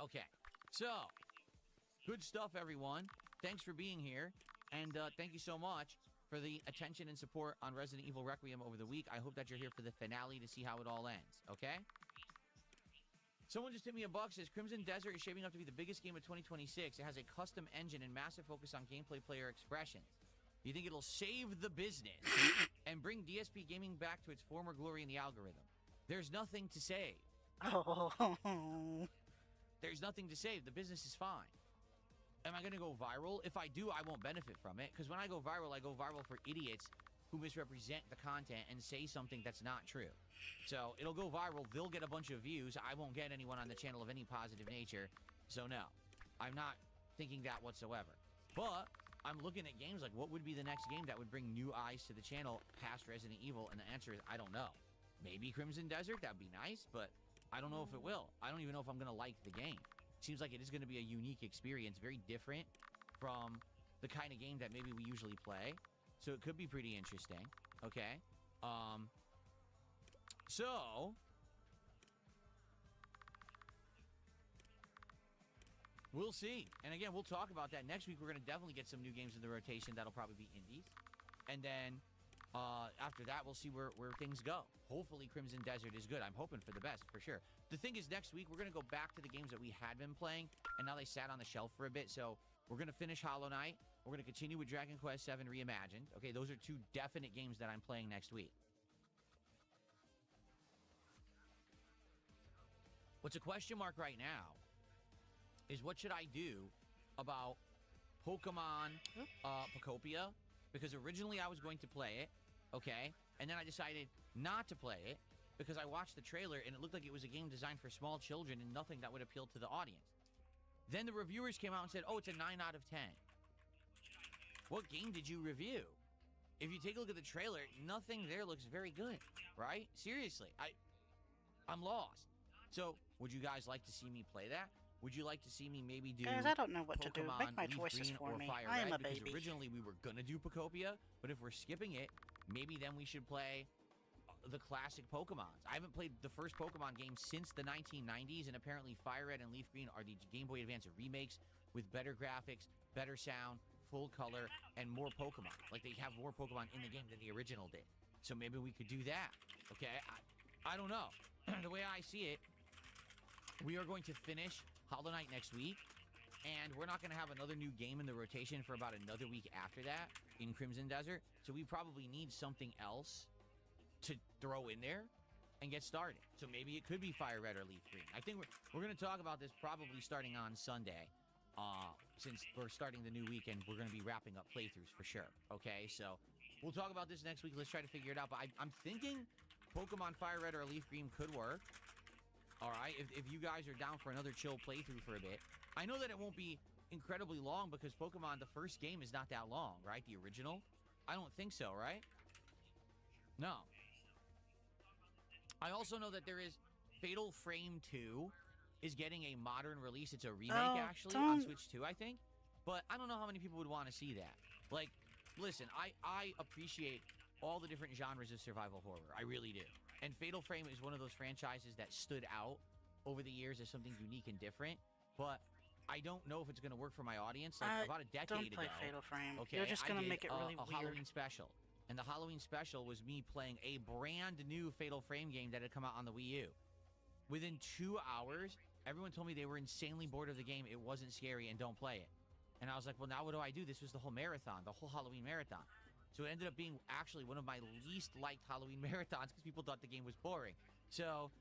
Okay, so good stuff, everyone. Thanks for being here, and thank you so much for the attention and support on Resident Evil Requiem over the week. I hope that you're here for the finale to see how it all ends, okay? Someone just hit me a buck, says Crimson Desert is shaping up to be the biggest game of 2026. It has a custom engine and massive focus on gameplay player expressions. Do you think it'll save the business and bring DSP gaming back to its former glory in the algorithm? There's nothing to save. Oh, There's nothing to save. The business is fine. Am I going to go viral? If I do, I won't benefit from it, because when I go viral for idiots who misrepresent the content and say something that's not true. So it'll go viral. They'll get a bunch of views. I won't get anyone on the channel of any positive nature. So no, I'm not thinking that whatsoever. But I'm looking at games like, what would be the next game that would bring new eyes to the channel past Resident Evil? And the answer is, I don't know. Maybe Crimson Desert, that'd be nice, but I don't know if it will. I don't even know if I'm going to like the game. Seems like it is going to be a unique experience, very different from the kind of game that maybe we usually play. So it could be pretty interesting, okay? So we'll see. And again, we'll talk about that. Next week, we're going to definitely get some new games in the rotation. That'll probably be indies. And then after that, we'll see where things go. Hopefully, Crimson Desert is good. I'm hoping for the best, for sure. The thing is, next week, we're going to go back to the games that we had been playing, and now they sat on the shelf for a bit. So we're going to finish Hollow Knight. We're going to continue with Dragon Quest VII Reimagined. Okay, those are two definite games that I'm playing next week. What's a question mark right now is, what should I do about Pokemon Pocopia? Because originally I was going to play it, okay? And then I decided not to play it because I watched the trailer and it looked like it was a game designed for small children and nothing that would appeal to the audience. Then the reviewers came out and said, oh, it's a 9 out of 10. What game did you review? If you take a look at the trailer, nothing there looks very good, right? Seriously, I'm lost. So, would you guys like to see me play that? Would you like to see me maybe do guys, I don't know what to do. Pokemon Make my Leaf choices Green for or me. Fire I am Red? a Because baby. originally we were gonna do Pocopia, but if we're skipping it, maybe then we should play the classic Pokemons. I haven't played the first Pokemon game since the 1990s, and apparently Fire Red and Leaf Green are the Game Boy Advance remakes with better graphics, better sound, full color, and more Pokemon. Like, they have more Pokemon in the game than the original did. So maybe we could do that, okay? I don't know. The way I see it, we are going to finish Hollow Knight next week, and we're not going to have another new game in the rotation for about another week after that in Crimson Desert, so we probably need something else to throw in there. and get started. So maybe it could be Fire Red or Leaf Green. I think we're going to talk about this probably starting on Sunday. Since we're starting the new weekend, we're going to be wrapping up playthroughs for sure. Okay, so we'll talk about this next week. Let's try to figure it out. But I'm thinking Pokemon Fire Red or Leaf Green could work. All right, if you guys are down for another chill playthrough for a bit. I know that it won't be incredibly long because Pokemon, the first game, is not that long, right? The original? I don't think so, right? No. I also know that there is Fatal Frame 2 is getting a modern release. It's a remake, actually, on Switch 2, I think. But I don't know how many people would want to see that. Like, listen, I appreciate all the different genres of survival horror. I really do. And Fatal Frame is one of those franchises that stood out over the years as something unique and different. But I don't know if it's going to work for my audience. Like, about a decade ago. Don't play Fatal Frame. Okay, you're just going to make it really a weird. Halloween special. And the Halloween special was me playing a brand new Fatal Frame game that had come out on the Wii U. Within 2 hours, everyone told me they were insanely bored of the game. It wasn't scary and don't play it. And I was like, well, now what do I do? This was the whole marathon, the whole Halloween marathon. So it ended up being actually one of my least liked Halloween marathons because people thought the game was boring. So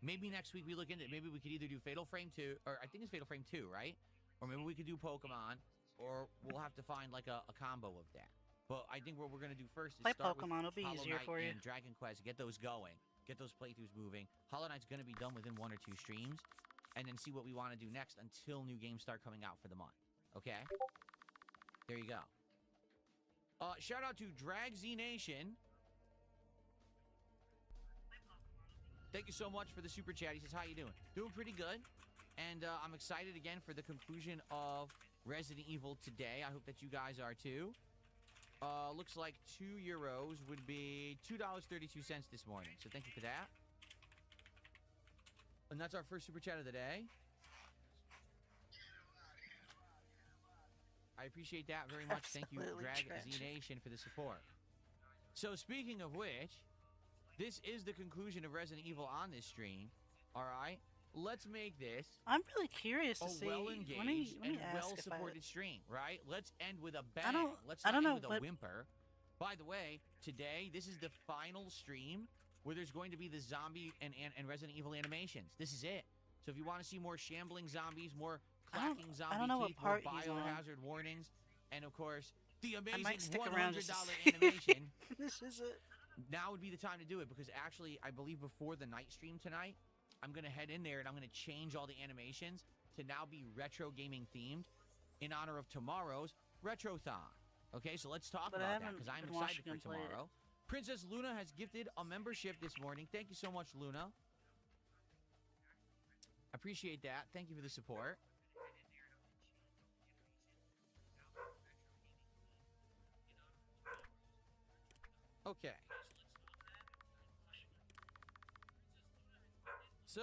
maybe next week we look into it. Maybe we could either do Fatal Frame 2, or I think it's Fatal Frame 2, right? Or maybe we could do Pokemon, or we'll have to find like a combo of that. But I think what we're going to do first is play start Pokemon. with It'll be Hollow easier Knight for you. and Dragon Quest, get those going, get those playthroughs moving. Hollow Knight's going to be done within 1 or 2 streams, and then see what we want to do next until new games start coming out for the month. Okay? There you go. Shout out to Drag Z Nation. Thank you so much for the super chat. He says, how you doing? Doing pretty good. And I'm excited again for the conclusion of Resident Evil today. I hope that you guys are too. Looks like €2 would be $2.32 this morning. So thank you for that. And that's our first super chat of the day. I appreciate that very much. Thank you, Drag Z Nation, for the support. So speaking of which, this is the conclusion of Resident Evil on this stream. All right, let's make this. I'm really curious to see. Well-engaged and well-supported stream, right? Let's end with a bang. Let's not end with a whimper. By the way, today this is the final stream where there's going to be the zombie and Resident Evil animations. This is it. So if you want to see more shambling zombies, more clacking zombie teeth, more biohazard warnings, and of course the amazing $100 animation. This is it. Now would be the time to do it, because actually I believe before the night stream tonight, I'm going to head in there and I'm going to change all the animations to now be retro gaming themed in honor of tomorrow's Retrothon. Okay, so let's talk about that, because I'm excited for tomorrow. Princess Luna has gifted a membership this morning. Thank you so much, Luna. Appreciate that. Thank you for the support. Okay. So,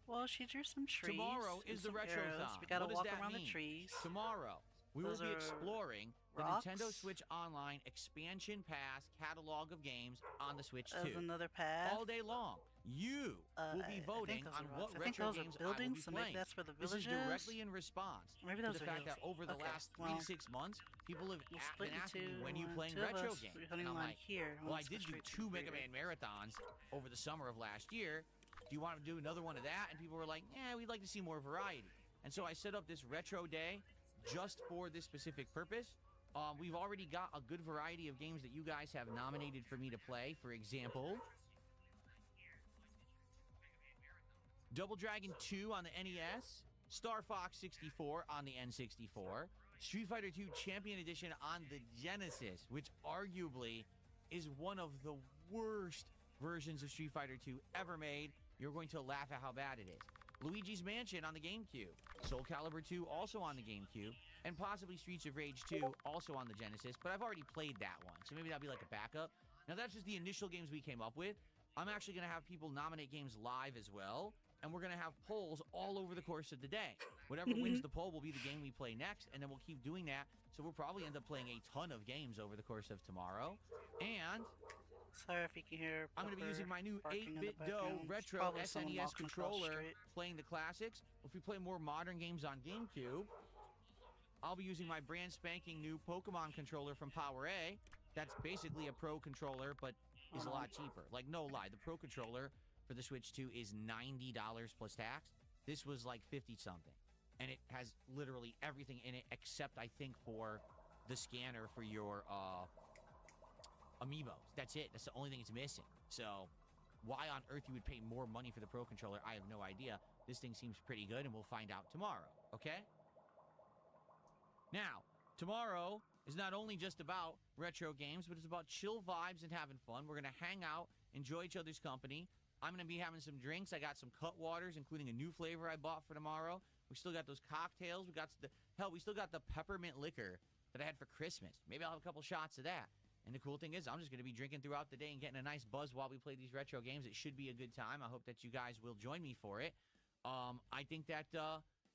well, she drew some trees. Tomorrow is the Retrothon. We gotta walk around the trees. Tomorrow, we will be exploring the Nintendo Switch Online Expansion Pass catalog of games on the Switch 2. Another pass. All day long. You will be voting on what retro games I will be playing. That's where the this is directly in response to the fact that over the last 3 to 6 months, people have been asking me, when you playing retro games? And I'm like, well, I did do 2 Mega Man marathons over the summer of last year. Do you want to do another one of that? And people were like, yeah, we'd like to see more variety. And so I set up this retro day just for this specific purpose. We've already got a good variety of games that you guys have nominated for me to play. For example, Double Dragon 2 on the NES, Star Fox 64 on the N64, Street Fighter 2 Champion Edition on the Genesis, which arguably is one of the worst versions of Street Fighter 2 ever made. You're going to laugh at how bad it is. Luigi's Mansion on the GameCube, Soul Calibur 2 also on the GameCube, and possibly Streets of Rage 2 also on the Genesis, but I've already played that one, so maybe that'll be like a backup. Now, that's just the initial games we came up with. I'm actually going to have people nominate games live as well, and we're going to have polls all over the course of the day. Whatever wins the poll will be the game we play next, and then we'll keep doing that. So we'll probably end up playing a ton of games over the course of tomorrow. And sorry if you can hear I'm going to be using my new 8-bit DOE Retro SNES controller, playing the classics. If we play more modern games on GameCube, I'll be using my brand spanking new Pokemon controller from Power A. That's basically a Pro controller, but is a lot cheaper. Like, no lie, the Pro Controller for the Switch 2 is $90 plus tax. This was like 50 something. And it has literally everything in it except, I think, for the scanner for your amiibos. That's it. That's the only thing it's missing. So why on earth you would pay more money for the Pro Controller, I have no idea. This thing seems pretty good, and we'll find out tomorrow, okay? Now, tomorrow is not only just about retro games, but it's about chill vibes and having fun. We're going to hang out, enjoy each other's company. I'm going to be having some drinks. I got some cut waters, including a new flavor I bought for tomorrow. We still got those cocktails. We still got the peppermint liquor that I had for Christmas. Maybe I'll have a couple shots of that. And the cool thing is, I'm just going to be drinking throughout the day and getting a nice buzz while we play these retro games. It should be a good time. I hope that you guys will join me for it. I think that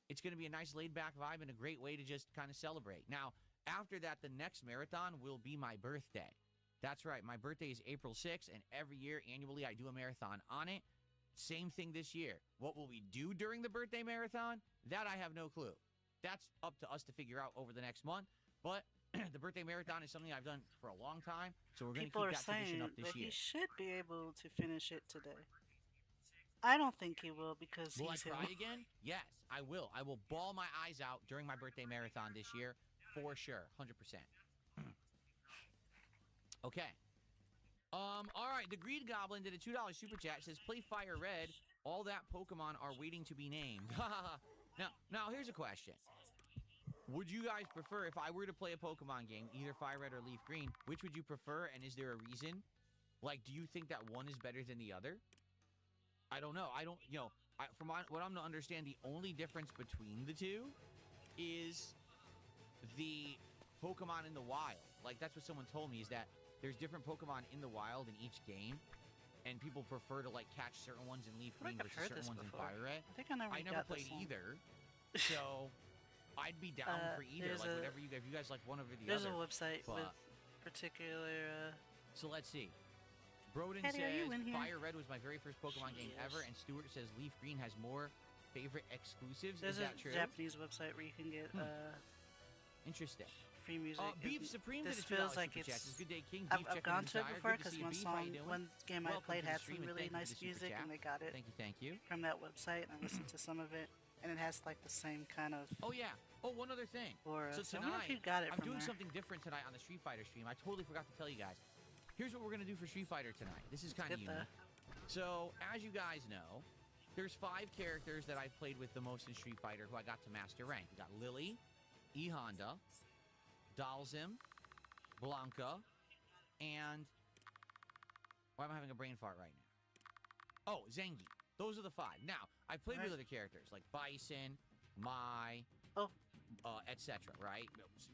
it's going to be a nice laid-back vibe and a great way to just kind of celebrate. Now, after that, the next marathon will be my birthday. That's right. My birthday is April 6th, and every year, annually, I do a marathon on it. Same thing this year. What will we do during the birthday marathon? That I have no clue. That's up to us to figure out over the next month. But the birthday marathon is something I've done for a long time, so we're going to keep that tradition up this year. He should be able to finish it today. I don't think he will because will I cry again? Yes, I will. I will bawl my eyes out during my birthday marathon this year for sure, 100%. Okay. All right, the Greed Goblin did a $2 super chat. Says, play Fire Red. All that Pokemon are waiting to be named. Now, here's a question. Would you guys prefer, if I were to play a Pokemon game, either Fire Red or Leaf Green, which would you prefer, and is there a reason? Like, do you think that one is better than the other? I don't know. From what I'm to understand, the only difference between the two is the Pokemon in the wild. Like, that's what someone told me, is that there's different Pokemon in the wild in each game, and people prefer to, like, catch certain ones in Leaf Green versus certain ones in Fire Red. I think I never played either, so I'd be down for either. Like, whatever if you guys like one over the other. There's a website with particular... So let's see. Broden says, Fire Red was my very first Pokemon game ever, and Stuart says Leaf Green has more favorite exclusives. Is that true? There's a Japanese website where you can get interesting. Free music. Beef Supreme this feels like it's... Good Day King. I've gone to it before because one game I played had some really nice music, and they got it thank you. from that website, and I listened to some of it, and it has like the same kind of... Oh, yeah. Oh, one other thing. So tonight, if you got it I'm doing there. something different tonight on the Street Fighter stream. I totally forgot to tell you guys. Here's what we're going to do for Street Fighter tonight. This is kind of unique. So, as you guys know, there's 5 characters that I've played with the most in Street Fighter who I got to Master Rank. We got Lily, E. Honda, Dalsim, Blanca, and... Why am I having a brain fart right now? Oh, Zengi. Those are the 5. Now, I've played with other characters, like Bison, Mai, etc., right?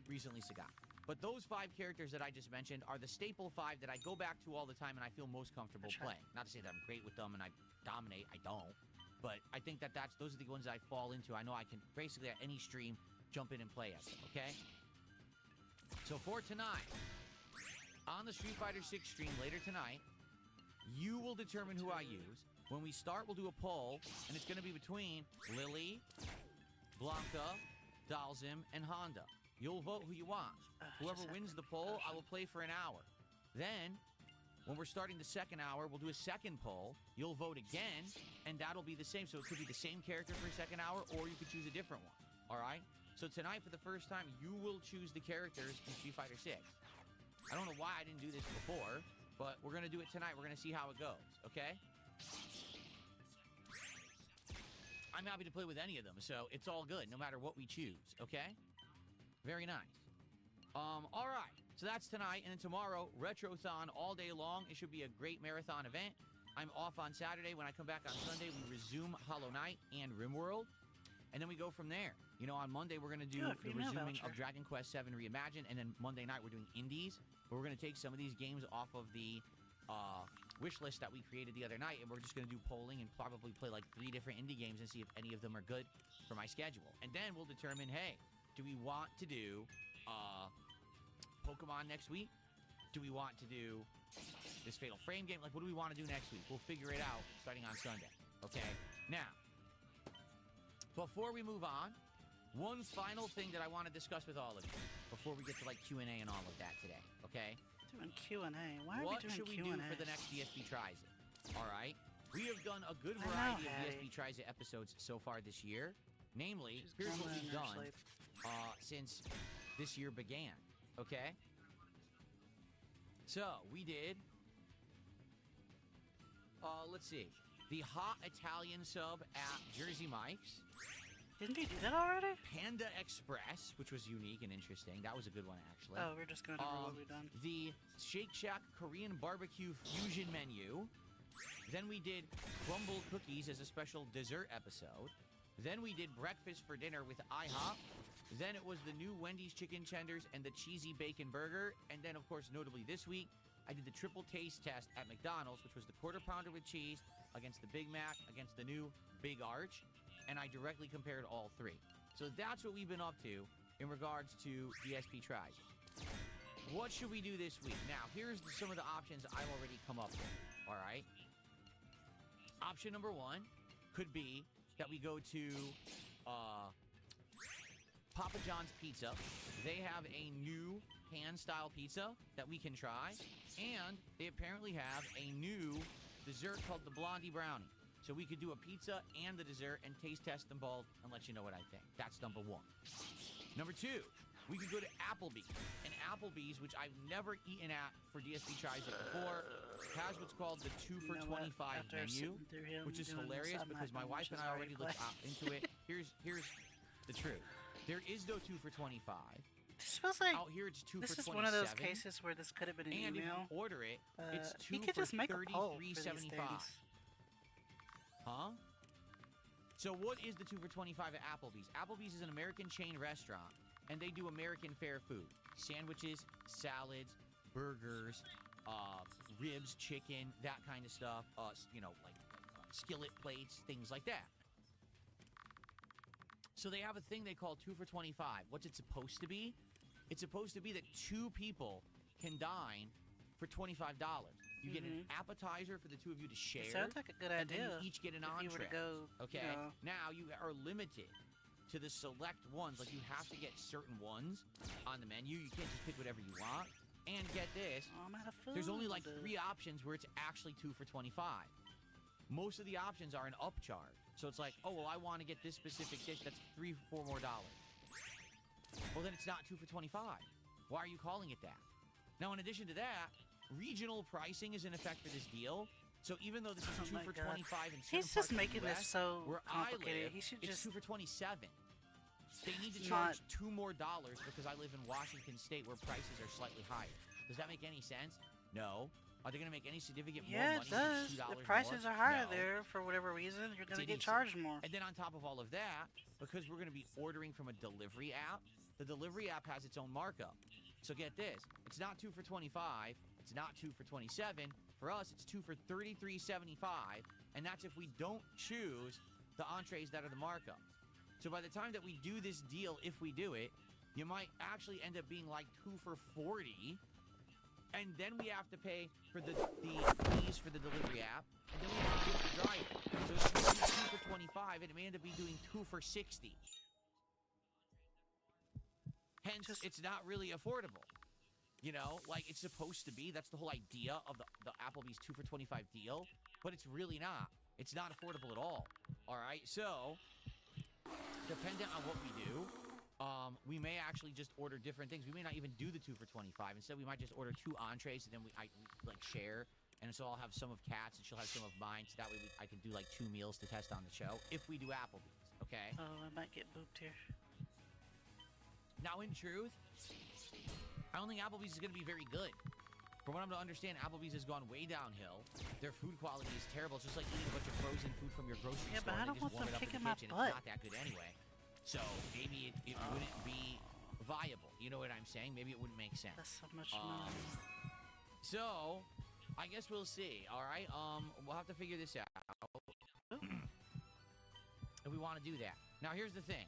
Recently, Sagat. But those 5 characters that I just mentioned are the staple 5 that I go back to all the time and I feel most comfortable playing. Not to say that I'm great with them and I dominate. I don't. But I think that those are the ones that I fall into. I know I can basically at any stream jump in and play as them, okay? So for tonight, on the Street Fighter 6 stream later tonight, you will determine who I use. When we start, we'll do a poll, and it's going to be between Lily, Blanca, Dalsim, and Honda. You'll vote who you want. Whoever wins the poll, I will play for an hour. Then, when we're starting the second hour, we'll do a second poll. You'll vote again, and that'll be the same. So it could be the same character for a second hour, or you could choose a different one. All right? So tonight, for the first time, you will choose the characters in Street Fighter 6. I don't know why I didn't do this before, but we're going to do it tonight. We're going to see how it goes, okay? I'm happy to play with any of them, so it's all good, no matter what we choose, okay? Very nice. All right, so that's tonight, and then tomorrow, Retrothon all day long. It should be a great marathon event. I'm off on Saturday. When I come back on Sunday, we resume Hollow Knight and RimWorld, and then we go from there. You know, on Monday, we're going to do the resuming of Dragon Quest VII Reimagined, and then Monday night, we're doing Indies, but we're going to take some of these games off of the wish list that we created the other night, and we're just going to do polling and probably play like 3 different indie games and see if any of them are good for my schedule. And then we'll determine, hey, do we want to do Pokemon next week? Do we want to do this Fatal Frame game? Like, what do we want to do next week? We'll figure it out starting on Sunday, okay? Now, before we move on, one final thing that I want to discuss with all of you before we get to, like, Q&A and all of that today, okay? doing Q&A. Why are we doing Q&A? What should we do for the next DSP Tries It? All right. We have done a good I know, variety of Hattie. DSP Tries It episodes so far this year. Namely, She's here's what grumbling we've in her done sleep. since this year began. Okay? So, we did, let's see, the Hot Italian sub at Jersey Mike's. Didn't we do that already? Panda Express, which was unique and interesting. That was a good one, actually. Oh, we're just going over what we've done. The Shake Shack Korean Barbecue Fusion menu. Then we did crumble cookies as a special dessert episode. Then we did breakfast for dinner with IHOP. Then it was the new Wendy's chicken tenders and the cheesy bacon burger. And then, of course, notably this week, I did the triple taste test at McDonald's, which was the quarter pounder with cheese against the Big Mac, against the new Big Arch. And I directly compared all three. So that's what we've been up to in regards to DSP Tries. What should we do this week? Now, here's some of the options I've already come up with. All right. Option number one could be that we go to Papa John's Pizza. They have a new pan-style pizza that we can try. And they apparently have a new dessert called the Blondie Brownie. So we could do a pizza and the dessert and taste test them both and let you know what I think. That's number one. Number two, we could go to Applebee's. And Applebee's, which I've never eaten at for DSP Tries It before, has what's called the 2 for $25 menu, which is hilarious because my wife and I already looked into it. Here's the truth. There is no 2 for $25. This feels like out here it's 2 for $27. This is one of those cases where this could have been an and email. if you order it, it's 2 he could for just make a poll for these $33.75. things. Huh? So what is the 2 for $25 at Applebee's? Applebee's is an American chain restaurant, and they do American fare food. Sandwiches, salads, burgers, ribs, chicken, that kind of stuff. Like skillet plates, things like that. So they have a thing they call 2 for $25. What's it supposed to be? It's supposed to be that two people can dine for $25. You get an appetizer for the two of you to share. It sounds like a good idea. And then you each get an entree. Okay. You know. Now you are limited to the select ones. Like you have to get certain ones on the menu. You can't just pick whatever you want. And get this. Oh, I'm out of food. There's only like 3 options where it's actually 2 for $25. Most of the options are an upcharge. So it's like, oh, well, I want to get this specific dish. That's $3 or $4 more. Well, then it's not 2 for $25. Why are you calling it that? Now, in addition to that, regional pricing is in effect for this deal. So even though this is 2 for $25 in certain He's parts just of the making US, this so where complicated. I live, He should it's just 2 for $27. They need to charge $2 more because I live in Washington State where prices are slightly higher. Does that make any sense? No. Are they going to make any significant more money? Yeah, it does. $2 The prices are higher No. there for whatever reason. You're going to get It's charged more. And then on top of all of that, because we're going to be ordering from a delivery app, the delivery app has its own markup. So get this. It's not 2 for $25. It's not 2 for $27. For us, it's 2 for $33.75. And that's if we don't choose the entrees that are the markup. So by the time that we do this deal, if we do it, you might actually end up being like 2 for $40. And then we have to pay for the fees for the delivery app. And then we have to give the driver. So it's going to be 2 for $25, and it may end up being doing 2 for $60. Hence, it's not really affordable. You know, like it's supposed to be. That's the whole idea of the Applebee's 2 for $25 deal. But it's really not. It's not affordable at all. All right, so dependent on what we do, we may actually just order different things. We may not even do the 2 for $25. Instead, we might just order 2 entrees, and then we like share. And so I'll have some of Kat's, and she'll have some of mine. So that way I can do like 2 meals to test on the show if we do Applebee's. Okay. Oh, I might get booped here. Now, in truth, I don't think Applebee's is going to be very good. From what I'm to understand, Applebee's has gone way downhill. Their food quality is terrible. It's just like eating a bunch of frozen food from your grocery store. Yeah, but I don't want them kicking my butt. It's not that good anyway. So maybe it wouldn't be viable. You know what I'm saying? Maybe it wouldn't make sense. That's so much money. So I guess we'll see. All right. We'll have to figure this out if we want to do that. Now, here's the thing.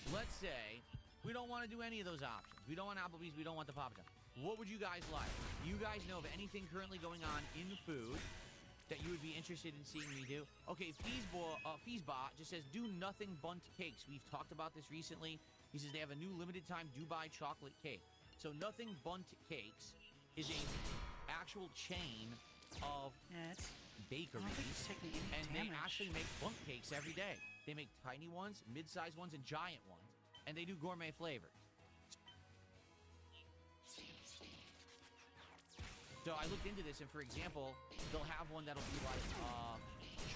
Let's say we don't want to do any of those options. We don't want Applebee's. We don't want the Papa John's. What would you guys like? You guys know of anything currently going on in food that you would be interested in seeing me do? Okay, Feesbot just says, do nothing bunt cakes. We've talked about this recently. He says they have a new limited time Dubai chocolate cake. So nothing bunt cakes is a actual chain of bakeries, and they actually make bunk cakes every day. They make tiny ones, mid-sized ones, and giant ones, and they do gourmet flavors. So I looked into this, and for example, they'll have one that'll be like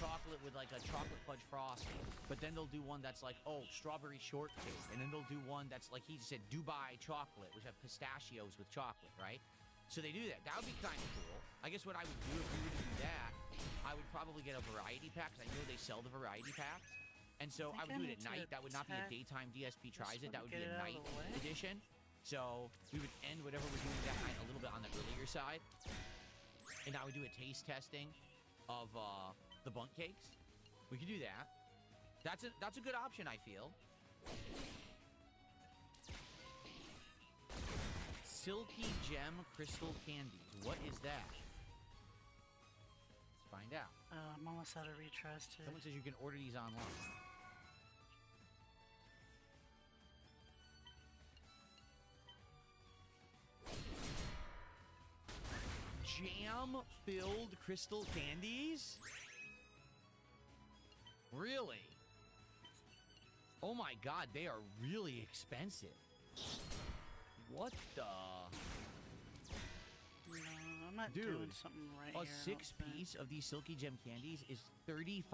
chocolate with like a chocolate fudge frosting, but then they'll do one that's like, oh, strawberry shortcake, and then they'll do one that's like he said, Dubai chocolate, which have pistachios with chocolate, right? So they do that. That would be kind of cool. I guess what I would do if we were to do that, I would probably get a variety pack, because I know they sell the variety packs. And so I would do it at night. That would not be a daytime DSP tries it. That would be a night edition. So we would end whatever we're doing that night a little bit on the earlier side. And I would do a taste testing of the bunk cakes. We could do that. That's a good option, I feel. Silky Gem Crystal Candies. What is that? Let's find out. I'm almost out of retries too. Someone says you can order these online. Jam-filled crystal candies? Really? Oh my god, they are really expensive. What the? No, I'm not doing something right here. A 6-piece of these Silky Gem candies is $35.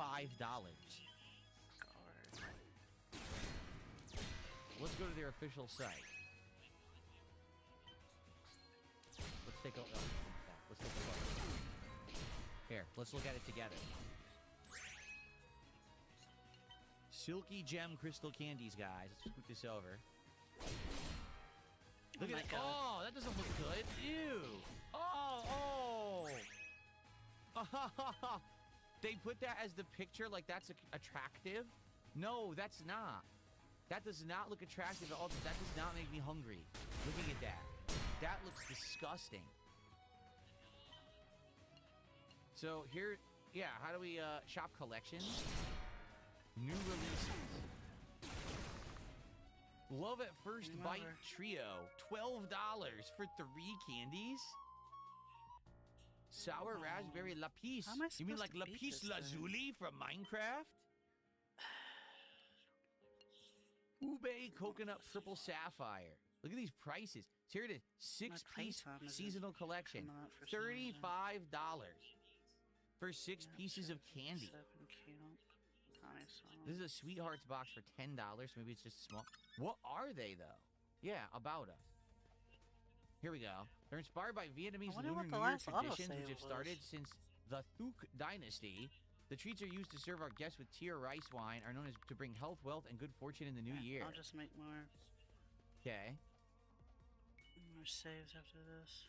Let's go to their official site. Let's take a look. Let's take a look. Here, let's look at it together. Silky Gem Crystal Candies, guys. Let's scoot this over. Look at it. Oh, that doesn't look good. Ew. Oh. They put that as the picture like that's attractive? No, that's not. That does not look attractive at all. That does not make me hungry. Looking at that. That looks disgusting. So here, yeah, how do we shop collections? New releases. Love at First Bite Trio. $12 for 3 candies? Sour Raspberry Lapis. You mean like Lapis Lazuli from Minecraft? Ube Coconut Purple Sapphire. Look at these prices. So here it is. 6-piece seasonal collection. $35 for 6 pieces of candy. This is a Sweethearts box for $10. Maybe it's just small. What are they, though? Yeah, about us. Here we go. They're inspired by Vietnamese Lunar New Year traditions, which have started since the Thuc dynasty. The treats are used to serve our guests with tea or rice wine, are known as to bring health, wealth, and good fortune in the new year. I'll just make more. Okay. More saves after this.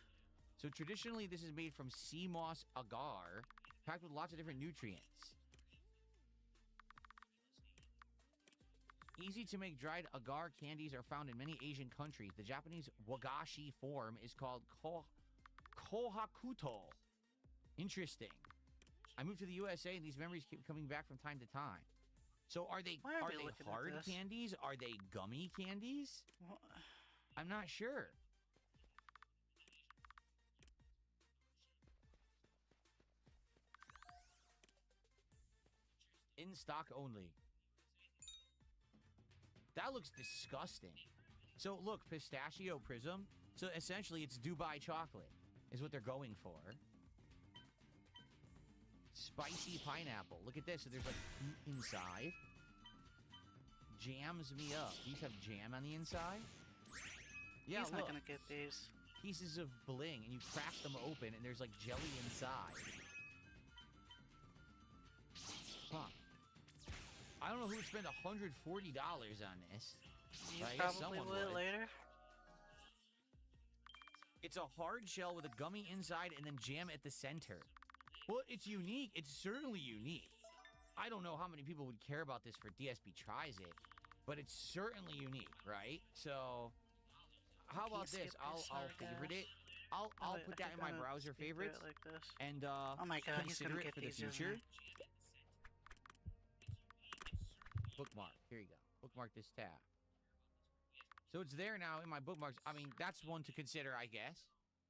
So traditionally, this is made from sea moss agar, packed with lots of different nutrients. Easy to make dried agar candies are found in many Asian countries. The Japanese wagashi form is called kohakuto. Interesting. I moved to the USA and these memories keep coming back from time to time. So are they hard candies? Are they gummy candies? What? I'm not sure. In stock only. That looks disgusting. So look, pistachio prism. So essentially it's Dubai chocolate is what they're going for. Spicy pineapple. Look at this. So there's like fruit inside. Jams me up. These have jam on the inside. Yeah, He's not gonna get these. Pieces of bling, and you crack them open, and there's like jelly inside. Huh. I don't know who would spend $140 on this. You probably will later. It's a hard shell with a gummy inside and then jam at the center. Well, it's unique. It's certainly unique. I don't know how many people would care about this for DSP Tries It, but it's certainly unique, right? So, how about this? I'll favorite it. I'll put that in my browser favorites like this. And oh my God, consider he's it for the future. Bookmark. Here you go. Bookmark this tab. So it's there now in my bookmarks. I mean, that's one to consider, I guess.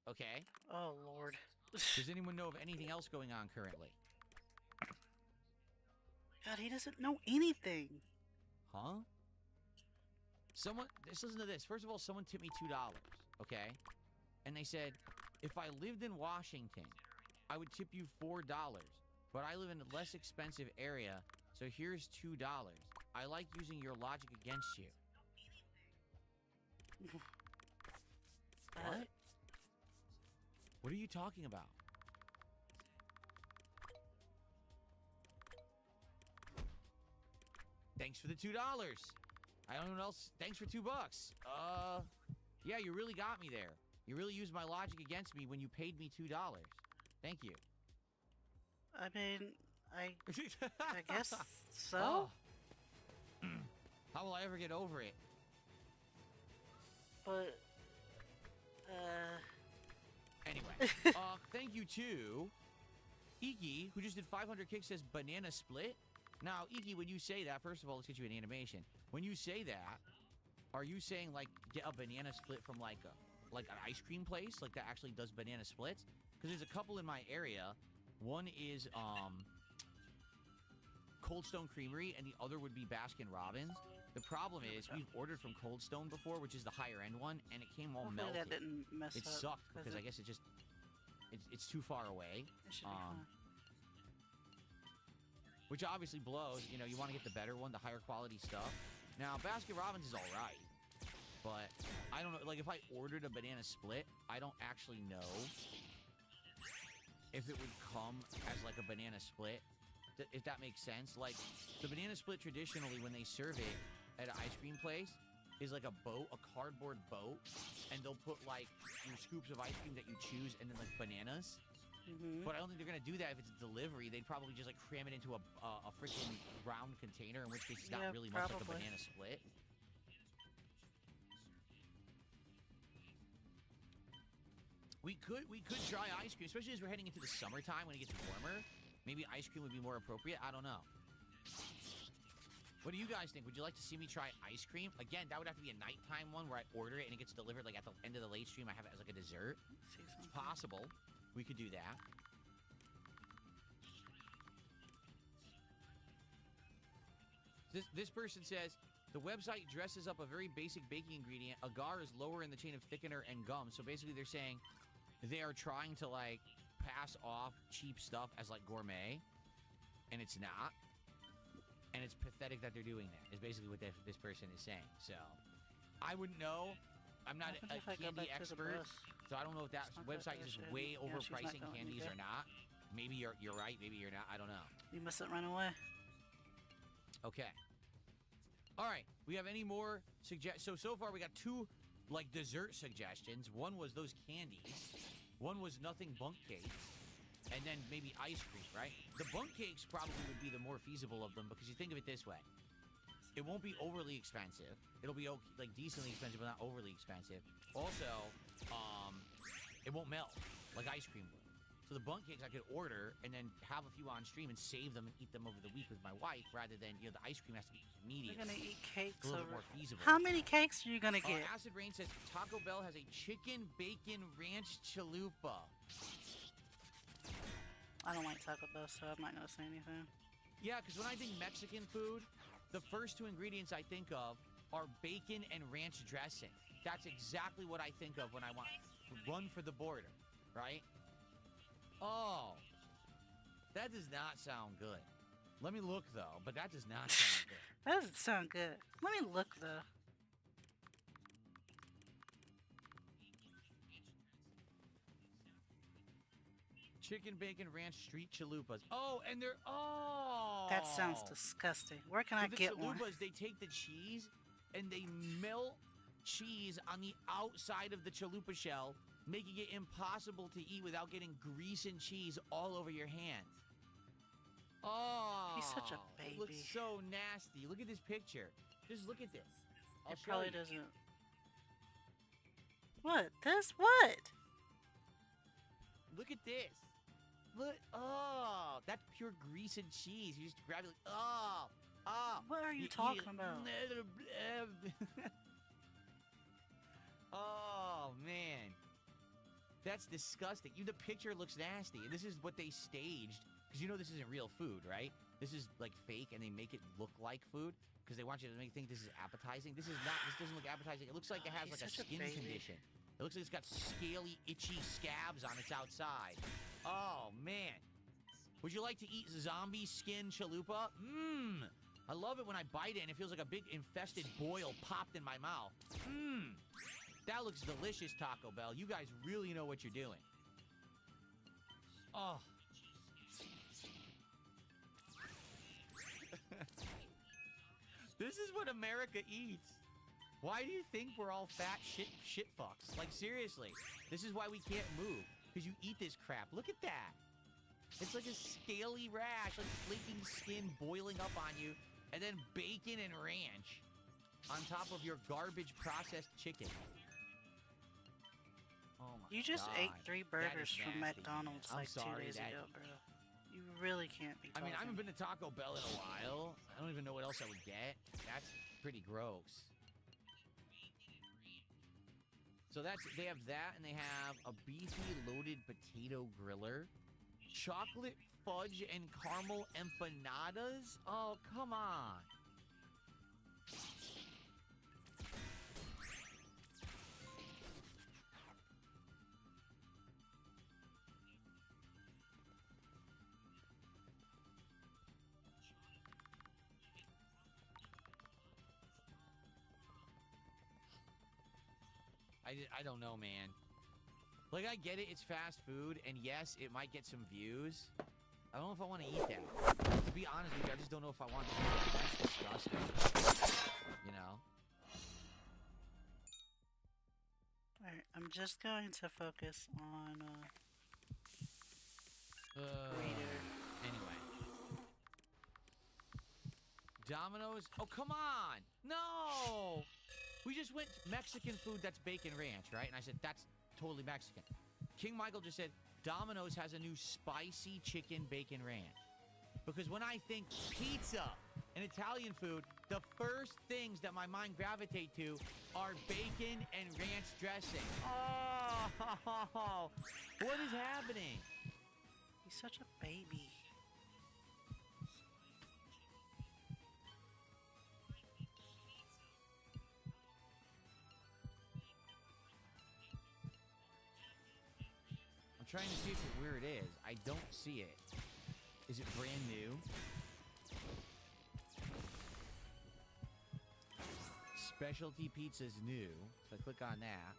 Okay? Oh, Lord. Does anyone know of anything else going on currently? God, he doesn't know anything. Huh? Just listen to this. First of all, someone tipped me $2, okay? And they said, if I lived in Washington, I would tip you $4, but I live in a less expensive area, so here's $2. I like using your logic against you. What? What are you talking about? Thanks for the $2. I don't know what else. Thanks for $2. Yeah, you really got me there. You really used my logic against me when you paid me $2. Thank you. I mean, I guess so. Oh. How will I ever get over it? But, Anyway, thank you to Iki, who just did 500 kicks, says banana split. Now, Iki, when you say that, first of all, let's get you an animation. When you say that, are you saying, like, get a banana split from, like an ice cream place? Like, that actually does banana splits? Because there's a couple in my area. One is, Cold Stone Creamery, and the other would be Baskin Robbins. The problem is, we've ordered from Cold Stone before, which is the higher end one, and it came all hopefully melted. that didn't mess It up. sucked, because I guess it's too far away. It should be fine. Which obviously blows. You know, you want to get the better one, the higher quality stuff. Now, Baskin Robbins is alright, but I don't know. Like, if I ordered a banana split, I don't actually know if it would come as, like, a banana split, if that makes sense. Like, the banana split traditionally, when they serve it at an ice cream place, is like a boat, a cardboard boat, and they'll put, like, your scoops of ice cream that you choose and then, like, bananas. But I don't think they're going to do that if it's a delivery. They'd probably just, like, cram it into a freaking round container, in which case it's not really much like a banana split. We could try ice cream, especially as we're heading into the summertime when it gets warmer. Maybe ice cream would be more appropriate. I don't know. What do you guys think? Would you like to see me try ice cream? Again, that would have to be a nighttime one where I order it and it gets delivered, like, at the end of the late stream. I have it as, like, a dessert. It's possible. We could do that. This person says, the website dresses up a very basic baking ingredient. Agar is lower in the chain of thickener and gum. So basically they're saying they are trying to, like, pass off cheap stuff as, like, gourmet. And it's not. And it's pathetic that they're doing that, is basically what this person is saying. So, I wouldn't know. I'm not a candy expert. So I don't know if that website is just way overpricing candies or not. Maybe you're right. Maybe you're not. I don't know. You mustn't run away. Okay. All right. We have any more so far we got 2, like, dessert suggestions. One was those candies. One was nothing bunk cakes. And then maybe ice cream, right? The bunk cakes probably would be the more feasible of them, because you think of it this way. It won't be overly expensive. It'll be, like, decently expensive, but not overly expensive. Also, it won't melt like ice cream would. So the bunk cakes I could order and then have a few on stream and save them and eat them over the week with my wife, rather than, you know, the ice cream has to be immediate. You're gonna eat cakes a little over. more feasible. How many cakes are you gonna get? Acid Rain says Taco Bell has a chicken bacon ranch chalupa. I don't like Taco Bell, so I'm not gonna say anything. Yeah, because when I think Mexican food, the first 2 ingredients I think of are bacon and ranch dressing. That's exactly what I think of when I want to run for the border, right? Oh, that does not sound good. Let me look, though, but that does not sound good. That doesn't sound good. Let me look, though. Chicken bacon ranch street chalupas. Oh, and they're... Oh! That sounds disgusting. Where can I get one? The chalupas, they take the cheese and they melt cheese on the outside of the chalupa shell, making it impossible to eat without getting grease and cheese all over your hands. Oh! He's such a baby. It looks so nasty. Look at this picture. Just look at this. It probably doesn't... What? This? What? Look at this. Look, oh, that's pure grease and cheese. You just grab it like, oh. What are you talking about? Oh, man. That's disgusting. The picture looks nasty. This is what they staged. Because you know this isn't real food, right? This is like fake, and they make it look like food because they want you to think this is appetizing. This is not. This doesn't look appetizing. It looks like it has like a skin condition. It looks like it's got scaly, itchy scabs on its outside. Oh man, would you like to eat zombie skin chalupa? Mmm. I love it when I bite it and it feels like a big infested boil popped in my mouth. Mmm. That looks delicious, Taco Bell. You guys really know what you're doing. Oh. This is what America eats. Why do you think we're all fat shit fucks? Like, seriously. This is why we can't move. Because you eat this crap. Look at that. It's like a scaly rash, like flaking skin boiling up on you, and then bacon and ranch on top of your garbage processed chicken. Oh my God. You just ate 3 burgers from McDonald's like 2 days ago, bro. You really can't be talking. I mean, I haven't been to Taco Bell in a while. I don't even know what else I would get. That's pretty gross. So they have that, and they have a beefy loaded potato griller. Chocolate fudge and caramel empanadas? Oh, come on. I don't know, man. Like, I get it, it's fast food, and yes, it might get some views. I don't know if I want to eat that. To be honest with you, I just don't know if I want to eat that. That's disgusting. You know? Alright, I'm just going to focus on, Reader. Anyway. Domino's? Oh, come on! No! We just went Mexican food that's bacon ranch, right? And I said, that's totally Mexican. King Michael just said, Domino's has a new spicy chicken bacon ranch. Because when I think pizza and Italian food, the first things that my mind gravitate to are bacon and ranch dressing. Oh, what is happening? He's such a baby. Trying to see where it is. I don't see it. Is it brand new? Specialty pizza's new. So I click on that.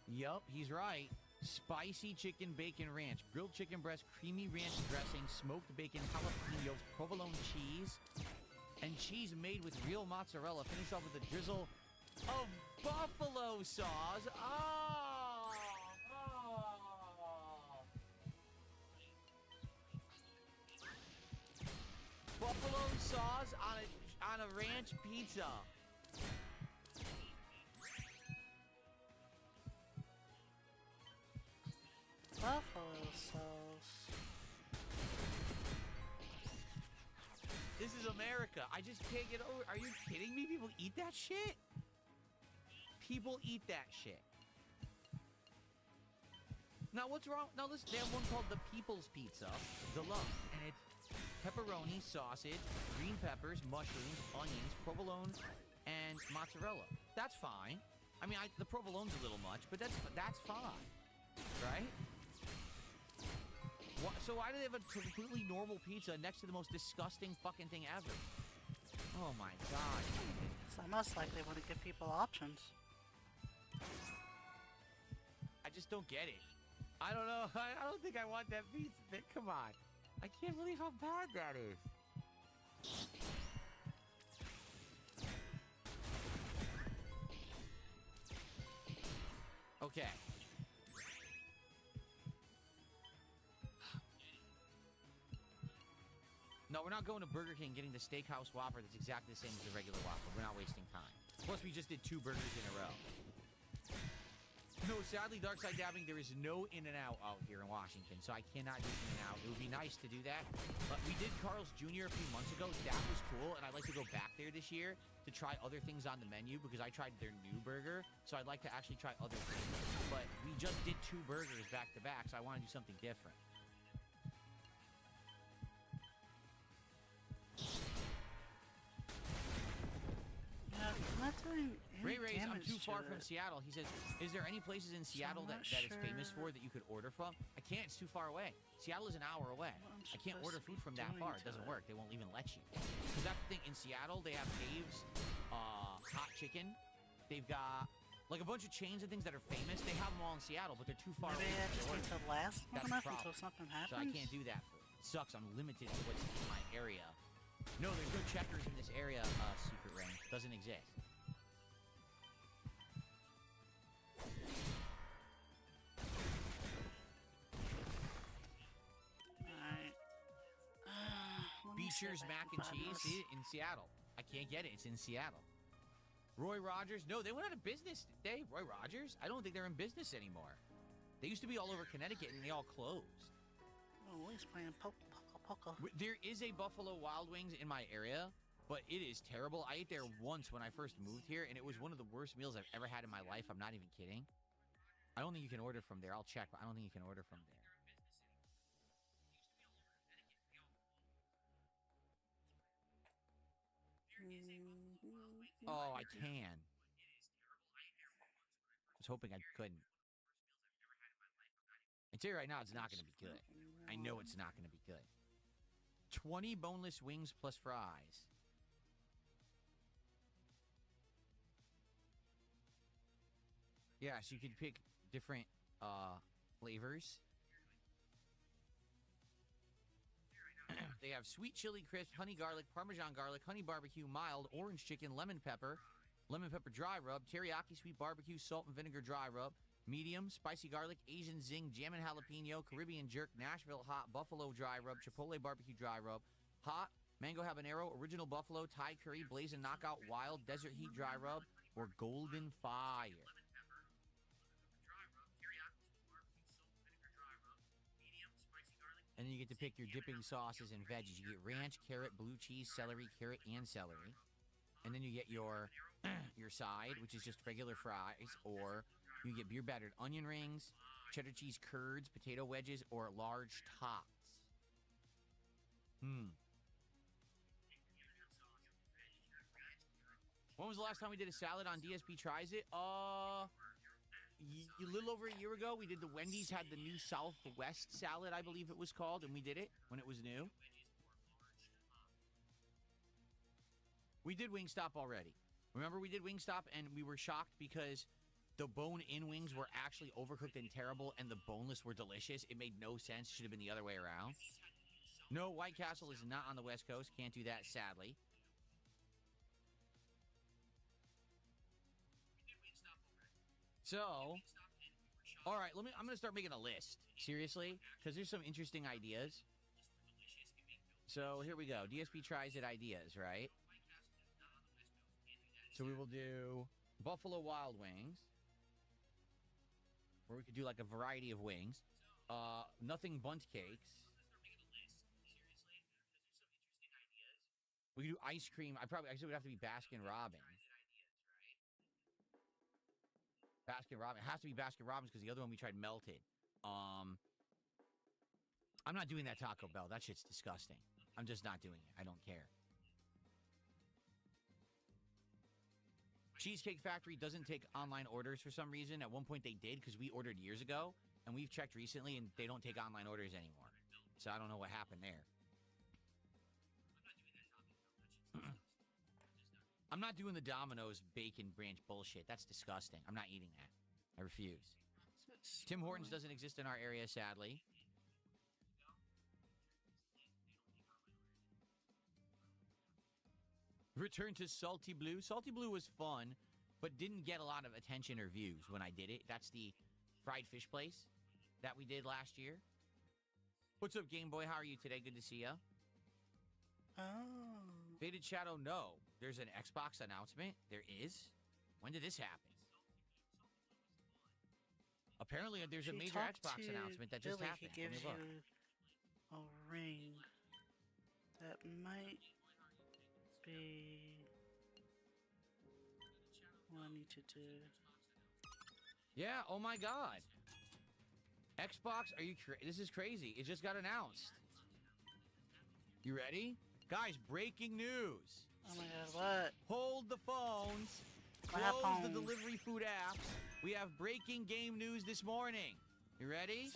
Yup, he's right. Spicy chicken bacon ranch, grilled chicken breast, creamy ranch dressing, smoked bacon, jalapenos, provolone cheese, and cheese made with real mozzarella. Finish off with a drizzle of buffalo sauce. Oh! Buffalo sauce on a ranch pizza. Buffalo sauce. This is America. I just can't get over. Are you kidding me? People eat that shit? People eat that shit. Now, what's wrong? Now, listen, they have one called the People's Pizza Deluxe, and it's pepperoni, sausage, green peppers, mushrooms, onions, provolone, and mozzarella. That's fine. I mean, the provolone's a little much, but that's fine, right? So why do they have a completely normal pizza next to the most disgusting fucking thing ever? Oh my God. It's almost like they want to give people options. I just don't get it. I don't know. I don't think I want that pizza. Come on. I can't believe how bad that is. Okay. No, we're not going to Burger King getting the Steakhouse Whopper that's exactly the same as the regular Whopper. We're not wasting time. Plus, we just did 2 burgers in a row. No, sadly, dark side dabbing, there is no in and out here in Washington, so I cannot do in and out. It would be nice to do that. But we did Carl's Jr. a few months ago. That was cool, and I'd like to go back there this year to try other things on the menu because I tried their new burger, so I'd like to actually try other things. But we just did 2 burgers back to back, so I want to do something different. Not doing any Ray, I'm too far to from Seattle. He says, is there any places in Seattle that it's famous for that you could order from? I can't. It's too far away. Seattle is an hour away. I can't order food from that far. It doesn't work. They won't even let you. Because that's the thing. In Seattle, they have Dave's hot chicken. They've got like a bunch of chains and things that are famous. They have them all in Seattle, but they're too far away. Maybe I just need to last long enough until something happens. So I can't do that. It sucks. I'm limited to what's in my area. No, there's no checkers in this area, Secret Rain. Doesn't exist. Beecher's mac and cheese in Seattle. I can't get it. It's in Seattle. Roy Rogers. No, they went out of business, did they? Roy Rogers? I don't think they're in business anymore. They used to be all over Connecticut, and they all closed. Oh, he's playing poker. There is a Buffalo Wild Wings in my area, but it is terrible. I ate there once when I first moved here, and it was one of the worst meals I've ever had in my life. I'm not even kidding. I don't think you can order from there. I'll check, but I don't think you can order from there. Oh, I can. I was hoping I couldn't. I tell you right now, it's not going to be good. I know it's not going to be good. 20 boneless wings plus fries. Yeah, so you could pick different flavors. They have sweet chili crisp, honey garlic, parmesan garlic, honey barbecue, mild, orange chicken, lemon pepper dry rub, teriyaki sweet barbecue, salt and vinegar dry rub, medium, spicy garlic, Asian zing, jam and jalapeno, Caribbean jerk, Nashville hot, buffalo dry rub, chipotle barbecue dry rub, hot, mango habanero, original buffalo, Thai curry, blazing knockout, wild, desert heat dry rub, or golden fire. And then you get to pick your dipping sauces and veggies. You get ranch, carrot, blue cheese, celery, carrot, and celery. And then you get your your side, which is just regular fries, or you get beer battered onion rings, cheddar cheese curds, potato wedges, or large tots. When was the last time we did a salad on DSP Tries It? A little over a year ago, we did the Wendy's had the new Southwest salad, I believe it was called, and we did it when it was new. We did Wingstop already. Remember we did Wingstop and we were shocked because the bone-in wings were actually overcooked and terrible and the boneless were delicious. It made no sense. Should have been the other way around. No, White Castle is not on the West Coast. Can't do that, sadly. So, all right, I'm going to start making a list, seriously, because there's some interesting ideas. So, here we go. DSP Tries It ideas, right? So, we will do Buffalo Wild Wings, where we could do like a variety of wings. Nothing Bunt Cakes. We could do ice cream. I guess it would have to be Baskin Robbins. Baskin Robbins. It has to be Baskin Robbins because the other one we tried melted. I'm not doing that Taco Bell. That shit's disgusting. I'm just not doing it. I don't care. Cheesecake Factory doesn't take online orders for some reason. At one point they did because we ordered years ago, and we've checked recently, and they don't take online orders anymore. So I don't know what happened there. I'm not doing the Domino's bacon branch bullshit. That's disgusting. I'm not eating that. I refuse. Tim Hortons doesn't exist in our area, sadly. Return to Salty Blue. Salty Blue was fun, but didn't get a lot of attention or views when I did it. That's the fried fish place that we did last year. What's up, Game Boy? How are you today? Good to see ya. Oh. Faded Shadow, no. There's an Xbox announcement. There is? When did this happen? Apparently, there's a major Xbox announcement that just happened. He gives you a ring that might be what I need to do. Yeah, oh my god. Xbox, are you this is crazy. It just got announced. You ready? Guys, breaking news. Oh my god, what? Hold the phones. Close the delivery food apps. We have breaking game news this morning. You ready?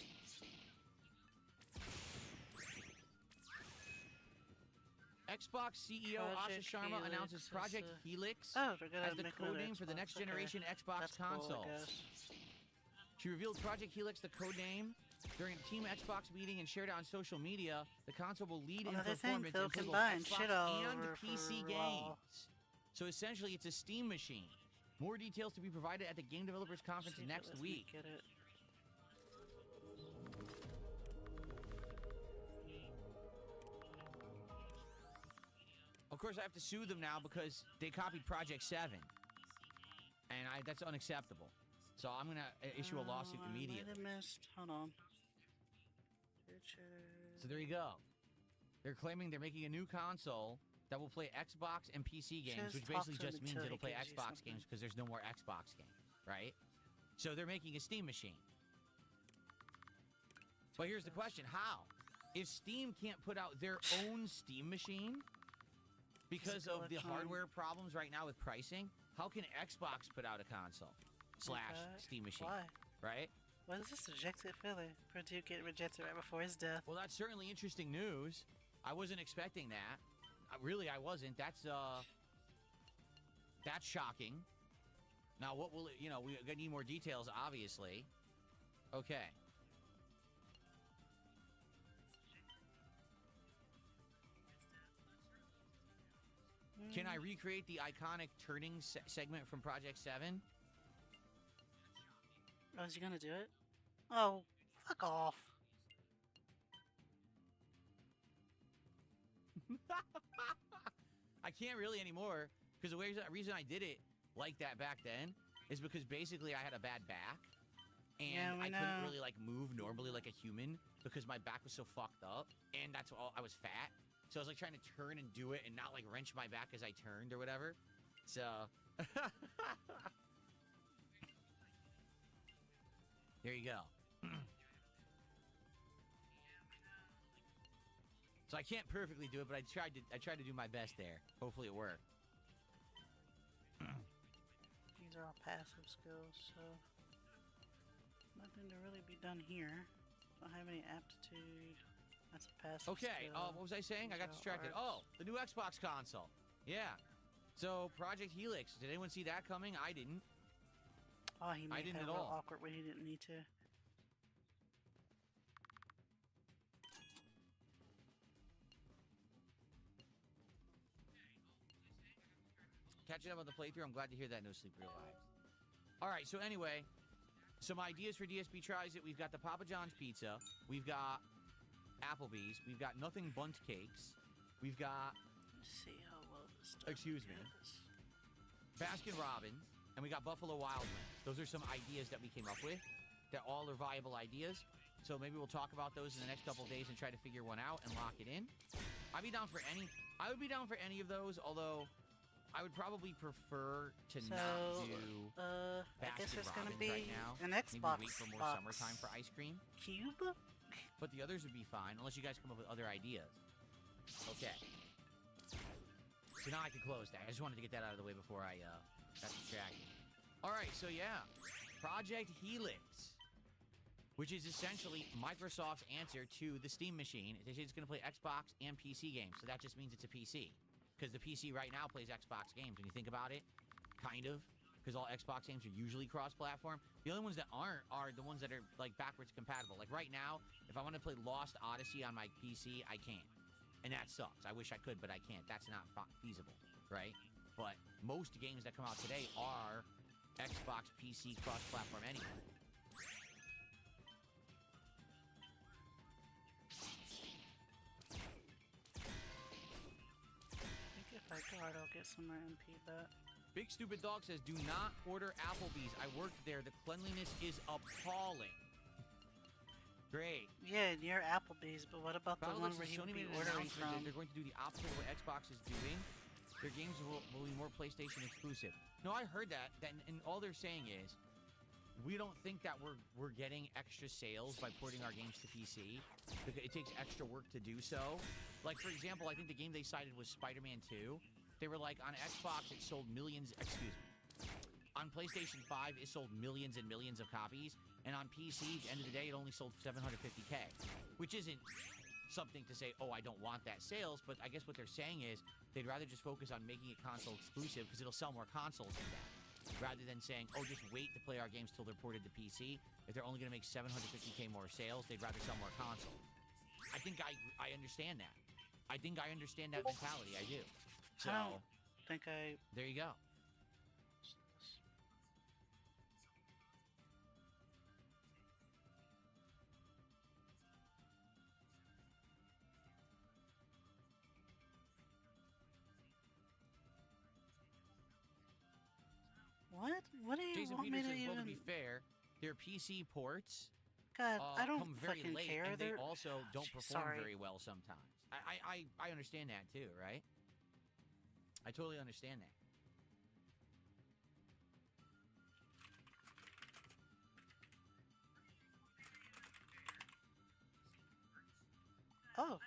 Xbox CEO Asha Sharma announces Project Helix as the codename for the next generation Xbox console. She revealed Project Helix, the codename, during a Team Xbox meeting and shared it on social media. The console will lead in performance and play both Xbox and PC games. So essentially, it's a Steam machine. More details to be provided at the Game Developers Conference next week. Of course, I have to sue them now because they copied Project 7. And that's unacceptable. So I'm going to issue a lawsuit immediately. Hold on. So there you go. They're claiming they're making a new console that will play Xbox and PC games, which basically just means it'll play Xbox games because there's no more Xbox game, right? So they're making a Steam machine. But here's the question, how? If Steam can't put out their own Steam machine because of the hardware problems right now with pricing, how can Xbox put out a console / Steam machine? Why? Right? What is this rejected filler? Purdue getting rejected right before his death. Well, that's certainly interesting news. I wasn't expecting that. Really, I wasn't. That's shocking. Now, what will it, we need more details, obviously. Okay. Can I recreate the iconic turning segment from Project 7? Oh, is he gonna do it? Oh, fuck off. I can't really anymore, because the reason I did it like that back then is because basically I had a bad back, and I couldn't really move normally like a human because my back was so fucked up, and that's all, I was fat. So I was trying to turn and do it and not wrench my back as I turned or whatever. So there you go. So I can't perfectly do it, but I tried to do my best there. Hopefully it worked. These are all passive skills, so nothing to really be done here. Don't have any aptitude. That's a passive Okay, skill. what was I saying? I got distracted. Oh, the new Xbox console. Yeah. So Project Helix. Did anyone see that coming? I didn't. Oh, he made it a little awkward when he didn't need to. Catching up on the playthrough. I'm glad to hear that No Sleep Real Lives. All right, so anyway, some ideas for DSP Tries It. We've got the Papa John's Pizza. We've got Applebee's. We've got Nothing Bundt Cakes. We've got... Let's see how well this stuff excuse me. Baskin Robbins. And we got Buffalo Wild Wings. Those are some ideas that we came up with. That all are viable ideas. So maybe we'll talk about those in the next couple of days and try to figure one out and lock it in. I'd be down for any... I would be down for any of those, although... I would probably prefer to not do I guess it's gonna be right now. an Xbox Maybe wait for more summertime for ice cream. Cube? But the others would be fine, unless you guys come up with other ideas. Okay. So now I can close that. I just wanted to get that out of the way before I got distracted. Alright, so yeah. Project Helix. Which is essentially Microsoft's answer to the Steam machine. It's going to play Xbox and PC games, so that just means it's a PC. Because the PC right now plays Xbox games. When you think about it, kind of. Because all Xbox games are usually cross-platform. The only ones that aren't are the ones that are, backwards compatible. Like, right now, if I want to play Lost Odyssey on my PC, I can't. And that sucks. I wish I could, but I can't. That's not feasible, right? But most games that come out today are Xbox PC cross-platform anyway. If I guard, I'll get some more MP back. Big Stupid Dog says, do not order Applebee's. I worked there. The cleanliness is appalling. Great. Yeah, near Applebee's, but what about the one where you Sony would be made an ordering announcement from? that they're going to do the opposite of what Xbox is doing. Their games will be more PlayStation exclusive. No, I heard that. And all they're saying is, we don't think that we're getting extra sales by porting our games to PC. It takes extra work to do so. Like, for example, I think the game they cited was Spider-Man 2. They were like, on Xbox, it sold millions, excuse me. On PlayStation 5, it sold millions and millions of copies. And on PC, at the end of the day, it only sold 750K. Which isn't something to say, oh, I don't want that sales. But I guess what they're saying is, they'd rather just focus on making it console exclusive because it'll sell more consoles than that. Rather than saying, oh, just wait to play our games till they're ported to PC. If they're only going to make 750K more sales, they'd rather sell more consoles. I think I understand that. I think I understand that mentality. I do. So, I don't think I... There you go. What? What do you Jason want Peter me to says, even... well, to be fair, their PC ports God, I don't come very fucking late, care. and they also don't perform Sorry. very well sometimes. I understand that too, right? I totally understand that. Oh.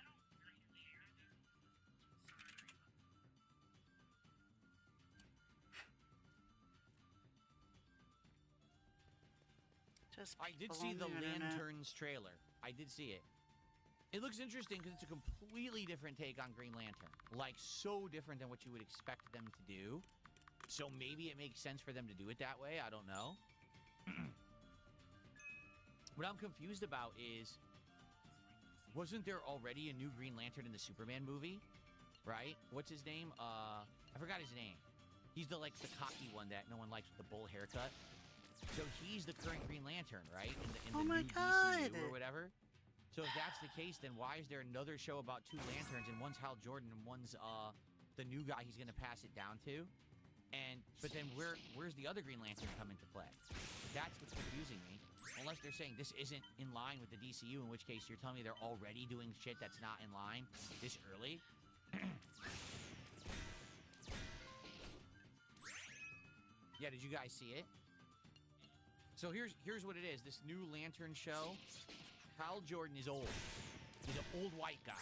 Just I did people see on the internet. Lanterns trailer. I did see it. It looks interesting because it's a completely different take on Green Lantern. Like, so different than what you would expect them to do. So maybe it makes sense for them to do it that way. I don't know. What I'm confused about is, wasn't there already a new Green Lantern in the Superman movie? Right? What's his name? I forgot his name. He's the cocky one that no one likes with the bull haircut. So he's the current Green Lantern, right? In the Oh my new God. DCU or whatever. So if that's the case, then why is there another show about two lanterns, and one's Hal Jordan and one's the new guy he's gonna pass it down to? But then where's the other Green Lantern come into play? That's what's confusing me. Unless they're saying this isn't in line with the DCU, in which case you're telling me they're already doing shit that's not in line this early. Yeah, did you guys see it? So here's what it is. This new Lantern show, Hal Jordan is old. He's an old white guy,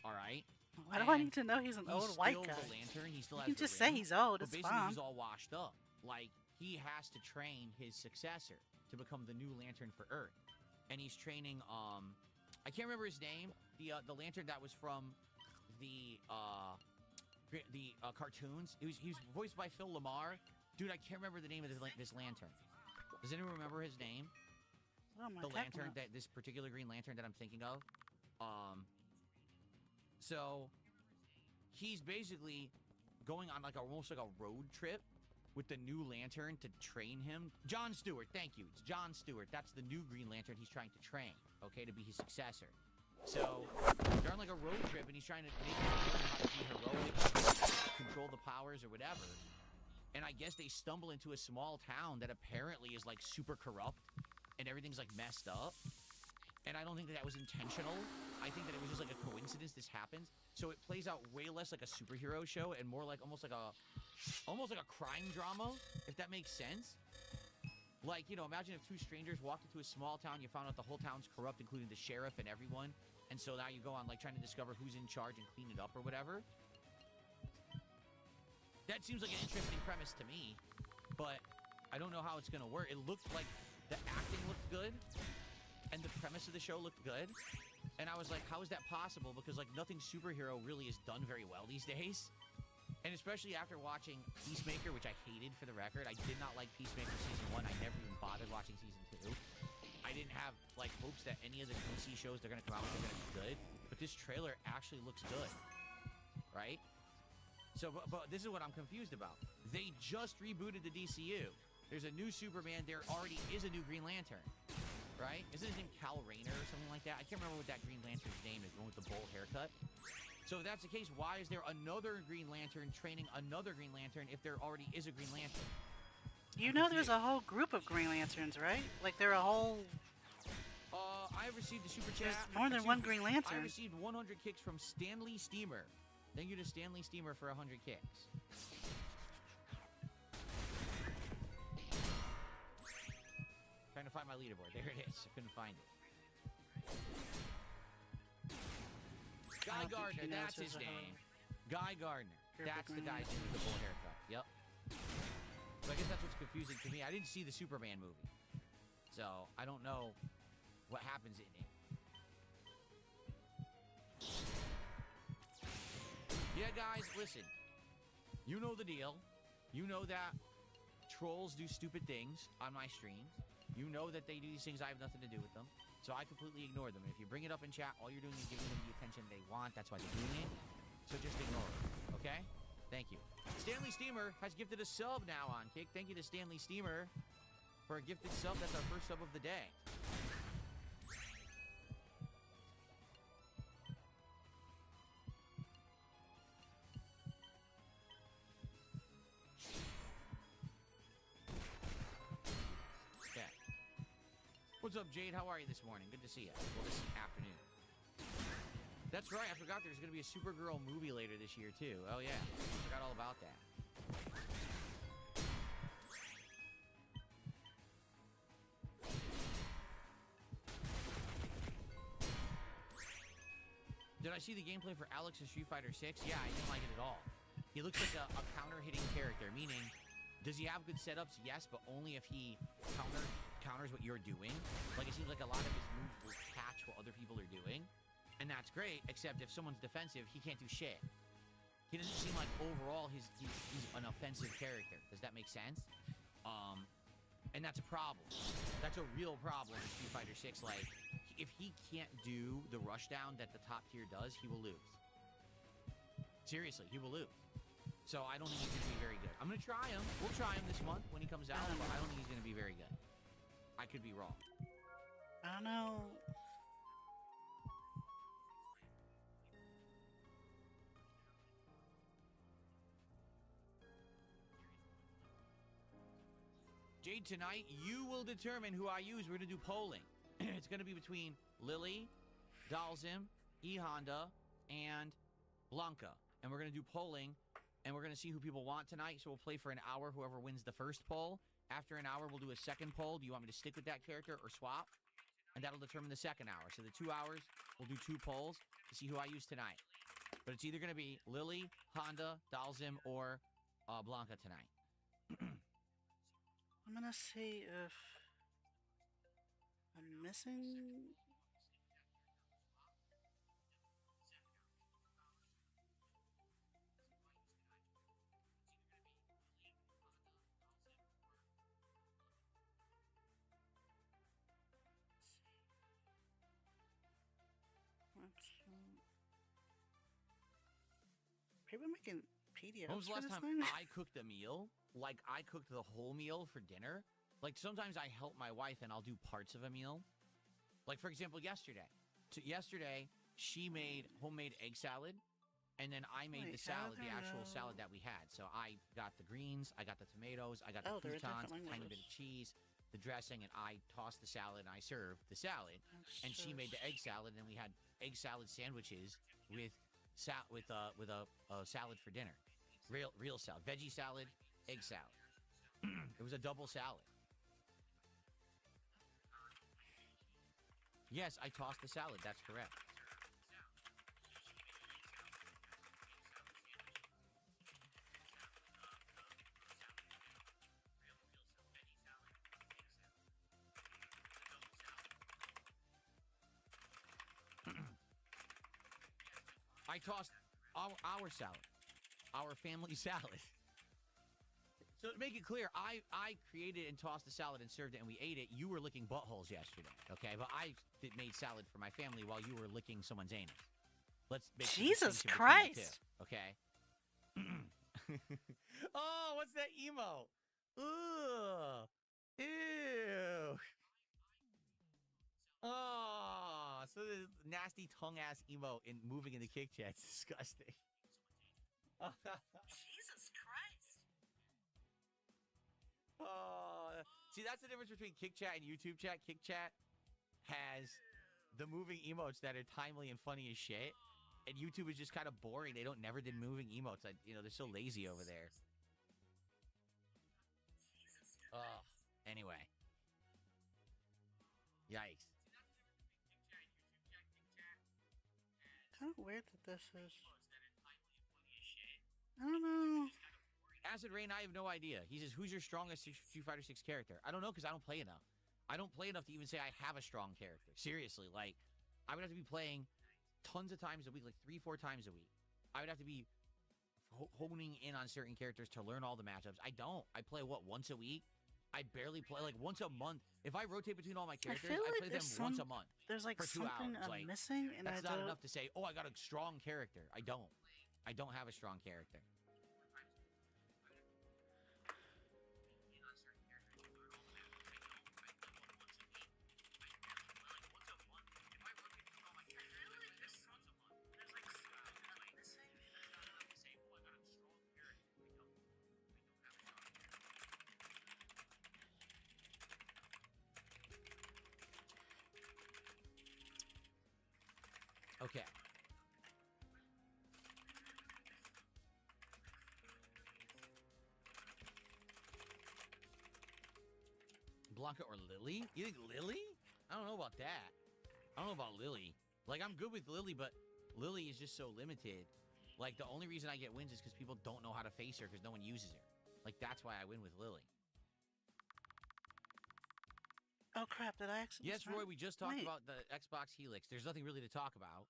all right? Why do I need to know he's an old white guy? He's still the Lantern. He still You has can the just ring, say he's old. but It's basically fine. he's all washed up. Like, he has to train his successor to become the new Lantern for Earth. And he's training, I can't remember his name. The Lantern that was from the cartoons. He was voiced by Phil Lamar. Dude, I can't remember the name of this Lantern. Does anyone remember his name? What am I The talking Lantern, about? this particular Green Lantern that I'm thinking of. So he's basically going on almost like a road trip with the new Lantern to train him. John Stewart, thank you. It's John Stewart. That's the new Green Lantern he's trying to train, okay, to be his successor. So they're on a road trip, and he's trying to make him learn how to be heroic, control the powers or whatever. And I guess they stumble into a small town that apparently is super corrupt, and everything's messed up. And I don't think that was intentional. I think that it was just a coincidence this happens. So it plays out way less like a superhero show and more almost like a crime drama, if that makes sense. Imagine if two strangers walked into a small town, you found out the whole town's corrupt, including the sheriff and everyone. And so now you go on trying to discover who's in charge and clean it up or whatever. That seems like an interesting premise to me, but I don't know how it's going to work. It looked like the acting looked good, and the premise of the show looked good. And I was like, how is that possible? Because nothing superhero really is done very well these days. And especially after watching Peacemaker, which I hated for the record. I did not like Peacemaker Season 1. I never even bothered watching Season 2. I didn't have hopes that any of the DC shows they're going to come out with are going to be good. But this trailer actually looks good, right? So, but this is what I'm confused about. They just rebooted the DCU. There's a new Superman. There already is a new Green Lantern, right? Isn't his name Kal Rayner or something like that? I can't remember what that Green Lantern's name is, the one with the bowl haircut. So if that's the case, why is there another Green Lantern training another Green Lantern if there already is a Green Lantern? You know there's a whole group of Green Lanterns, right? Like they're a whole... I received a super chat. There's more than one Green Lantern. I received 100 kicks from Stanley Steamer. Thank you to Stanley Steamer for 100 kicks. Trying to find my leaderboard. There it is. I couldn't find it. Guy Gardner, that's his name. Guy Gardner. That's the guy with the bull haircut. Yep. So I guess that's what's confusing to me. I didn't see the Superman movie. So I don't know what happens in it. Yeah, guys, listen. You know the deal. You know that trolls do stupid things on my streams. You know that they do these things. I have nothing to do with them. So I completely ignore them. And if you bring it up in chat, all you're doing is giving them the attention they want. That's why they're doing it. So just ignore it. Okay? Thank you. Stanley Steamer has gifted a sub now on Kick. Thank you to Stanley Steamer for a gifted sub. That's our first sub of the day. What's up, Jade? How are you this morning? Good to see you. Well, this afternoon. That's right. I forgot there's going to be a Supergirl movie later this year, too. Oh, yeah. I forgot all about that. Did I see the gameplay for Alex in Street Fighter 6? Yeah, I didn't like it at all. He looks like a counter-hitting character, meaning, does he have good setups? Yes, but only if he counters what you're doing. Like, it seems like a lot of his moves will catch what other people are doing, and that's great, except if someone's defensive, he can't do shit. He doesn't seem like overall he's an offensive character. Does that make sense? And that's a problem. That's a real problem in Street Fighter 6. Like, if he can't do the rushdown that the top tier does, he will lose. Seriously, he will lose. So I don't think he's going to be very good. I'm going to try him. We'll try him this month when he comes out, but I don't think he's going to be very good. I could be wrong. I don't know. Jade, tonight you will determine who I use. We're going to do polling. It's going to be between Lily, Dalzim, E Honda, and Blanca. And we're going to do polling, and we're going to see who people want tonight. So we'll play for an hour, whoever wins the first poll. After an hour, we'll do a second poll. Do you want me to stick with that character or swap? And that'll determine the second hour. So the 2 hours, we'll do 2 polls to see who I use tonight. But it's either going to be Lily, Honda, Dalzim, or Blanca tonight. I'm going to see if I'm missing... People making PDFs. When was the last time thing? I cooked a meal? Like, I cooked the whole meal for dinner? Like, sometimes I help my wife and I'll do parts of a meal. Like, for example, yesterday. Yesterday, she made homemade egg salad, and then I made the salad, the actual salad that we had. So I got the greens, I got the tomatoes, I got the croutons, a tiny bit of cheese, the dressing, and I tossed the salad, and I served the salad. And she made the egg salad, and we had egg salad sandwiches with a salad for dinner. Real salad. Veggie salad, egg salad. It was a double salad. Yes, I tossed the salad. That's correct. I tossed our salad, our family salad. So to make it clear, I created and tossed the salad and served it, and we ate it. You were licking buttholes yesterday, okay? But I made salad for my family while you were licking someone's anus. Let's make Jesus Christ. Okay. Oh, what's that emo? Ugh. Ew. Oh, Also, the nasty tongue-ass emote in moving in the kick chat. It's disgusting. Jesus Christ. See, that's the difference between kick chat and YouTube chat. Kick chat has the moving emotes that are timely and funny as shit. And YouTube is just kind of boring. They never did moving emotes. They're so lazy over there. Anyway. Yikes. Kind of weird that this is. I don't know. Acid Rain, I have no idea. He says, who's your strongest Street Fighter 6 character? I don't know because I don't play enough. I don't play enough to even say I have a strong character. Seriously, like, I would have to be playing tons of times a week, like 3-4 times a week. I would have to be honing in on certain characters to learn all the matchups. I don't. I play, once a week? I barely play, like, once a month. If I rotate between all my characters, I play them once a month. There's, like, for 2 something hours. I'm missing, and that's not enough to say, oh, I got a strong character. I don't. I don't have a strong character. Okay. Blanca or Lily? You think Lily? I don't know about that. I don't know about Lily. Like, I'm good with Lily, but Lily is just so limited. Like, the only reason I get wins is because people don't know how to face her because no one uses her. Like, that's why I win with Lily. Oh, crap. Did I actually... Yes, Roy, we just talked about the Xbox Helix. There's nothing really to talk about.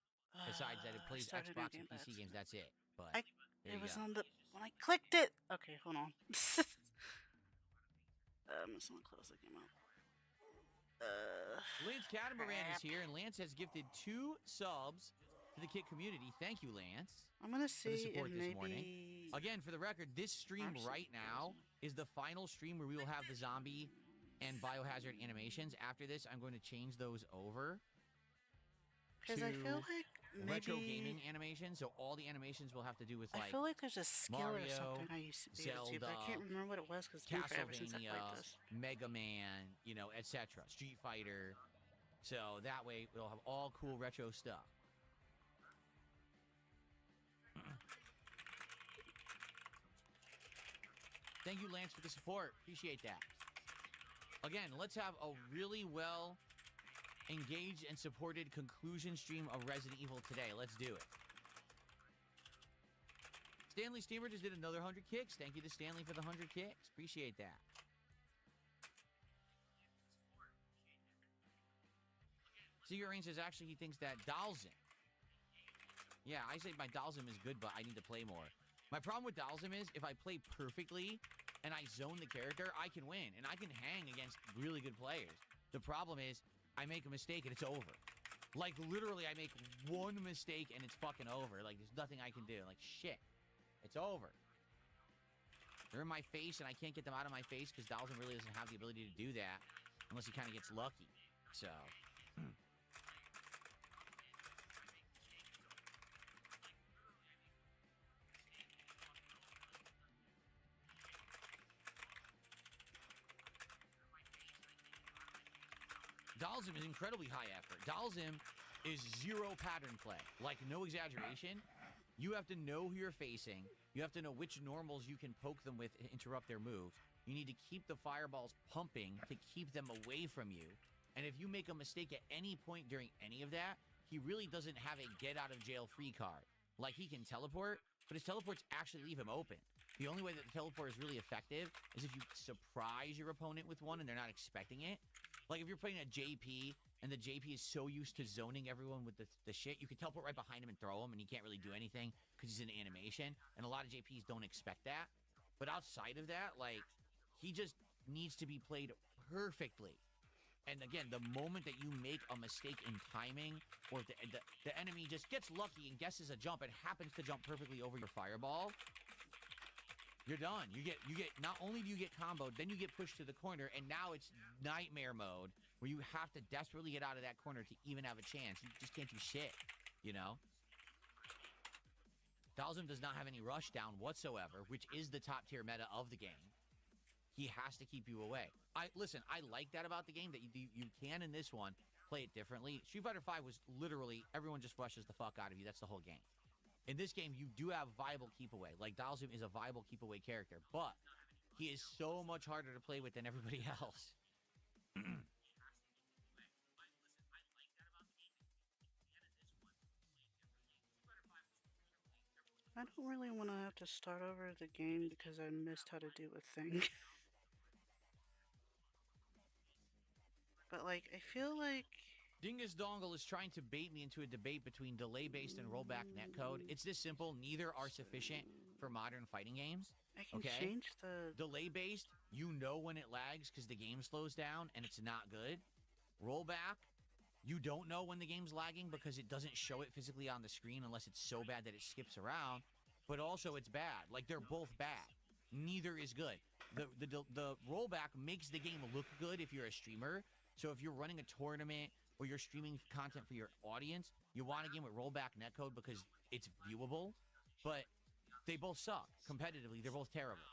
Besides that, it plays Xbox and PC games. That's it. But it was on the... When I clicked it... Okay, hold on. I'm just gonna close the game out. Lance Catamaran is here, and Lance has gifted 2 subs to the Kit community. Thank you, Lance. I'm gonna see for the support if this morning. Again, for the record, this stream right now is the final stream where we will have the zombie and biohazard animations. After this, I'm going to change those over to I feel like retro gaming animations. So all the animations will have to do with, like, I feel like there's a skill Mario, or something I used to be able to, but I can't remember what it was because it's been forever since I played this. Mega Man, etc. Street Fighter. So that way we'll have all cool retro stuff. Thank you, Lance, for the support. Appreciate that. Again, let's have a really well engaged and supported conclusion stream of Resident Evil today. Let's do it. Stanley Steamer just did another 100 kicks. Thank you to Stanley for the 100 kicks. Appreciate that. Secret Rain says actually he thinks that Dalsim. Yeah, I say my Dalsim is good, but I need to play more. My problem with Dalsim is if I play perfectly and I zone the character, I can win. And I can hang against really good players. The problem is I make a mistake and it's over. Like, literally, I make one mistake and it's fucking over. Like, there's nothing I can do. Like, shit. It's over. They're in my face and I can't get them out of my face because Dalsim really doesn't have the ability to do that unless he kind of gets lucky. So... Dalsim is incredibly high effort. Dalsim is zero pattern play. Like, no exaggeration. You have to know who you're facing. You have to know which normals you can poke them with to interrupt their moves. You need to keep the fireballs pumping to keep them away from you. And if you make a mistake at any point during any of that, he really doesn't have a get-out-of-jail-free card. Like, he can teleport, but his teleports actually leave him open. The only way that the teleport is really effective is if you surprise your opponent with one and they're not expecting it. Like, if you're playing a JP, and the JP is so used to zoning everyone with the shit, you can teleport right behind him and throw him, and he can't really do anything because he's in animation. And a lot of JPs don't expect that. But outside of that, like, he just needs to be played perfectly. And again, the moment that you make a mistake in timing, or the enemy just gets lucky and guesses a jump and happens to jump perfectly over your fireball, You're done. You get not only do you get comboed, then you get pushed to the corner, and now it's nightmare mode where you have to desperately get out of that corner to even have a chance. You just can't do shit, you know? Dalsum does not have any rush down whatsoever, which is the top tier meta of the game. He has to keep you away. Listen, I like that about the game, that you can in this one play it differently. Street Fighter V was literally everyone just rushes the fuck out of you. That's the whole game. In this game, you do have viable keep away. Like, Dalsum is a viable keep away character, but he is so much harder to play with than everybody else. I don't really want to have to start over the game because I missed how to do a thing. But, like, I feel like... Dingus Dongle is trying to bait me into a debate between delay-based and rollback netcode. It's this simple. Neither are sufficient for modern fighting games. I can change the... Delay-based, you know when it lags because the game slows down and it's not good. Rollback, you don't know when the game's lagging because it doesn't show it physically on the screen unless it's so bad that it skips around. But also it's bad. Like, they're both bad. Neither is good. The rollback makes the game look good if you're a streamer. So if you're running a tournament or you're streaming content for your audience, you want a game with rollback netcode because it's viewable. But they both suck. Competitively, they're both terrible.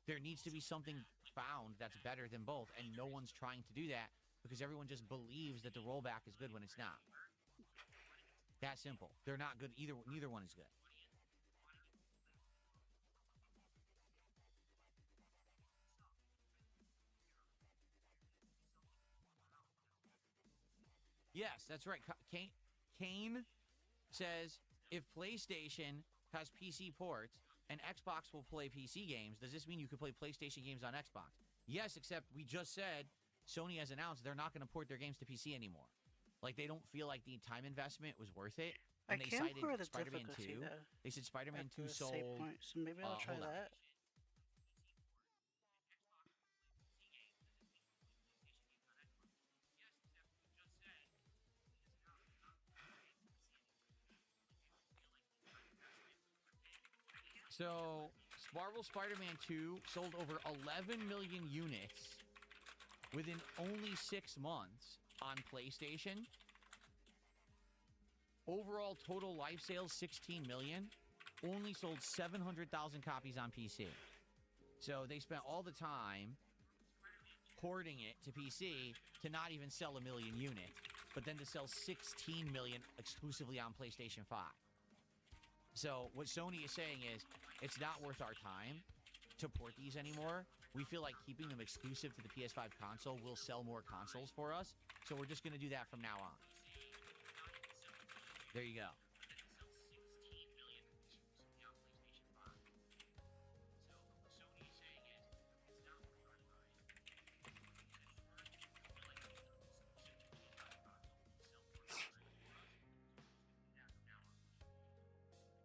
There needs to be something found that's better than both, and no one's trying to do that because everyone just believes that the rollback is good when it's not. That simple. They're not good either. Neither one is good. Yes, that's right. Kane says, if PlayStation has PC ports and Xbox will play PC games, does this mean you can play PlayStation games on Xbox? Yes, except we just said Sony has announced they're not going to port their games to PC anymore. Like, they don't feel like the time investment was worth it. And they cited Spider-Man 2. Though, they said Spider-Man 2 sold... Point, so maybe I'll try that. So, Marvel Spider-Man 2 sold over 11 million units within only 6 months on PlayStation. Overall total life sales, 16 million. Only sold 700,000 copies on PC. So they spent all the time porting it to PC to not even sell a million units, but then to sell 16 million exclusively on PlayStation 5. So what Sony is saying is, it's not worth our time to port these anymore. We feel like keeping them exclusive to the PS5 console will sell more consoles for us, so we're just going to do that from now on. There you go.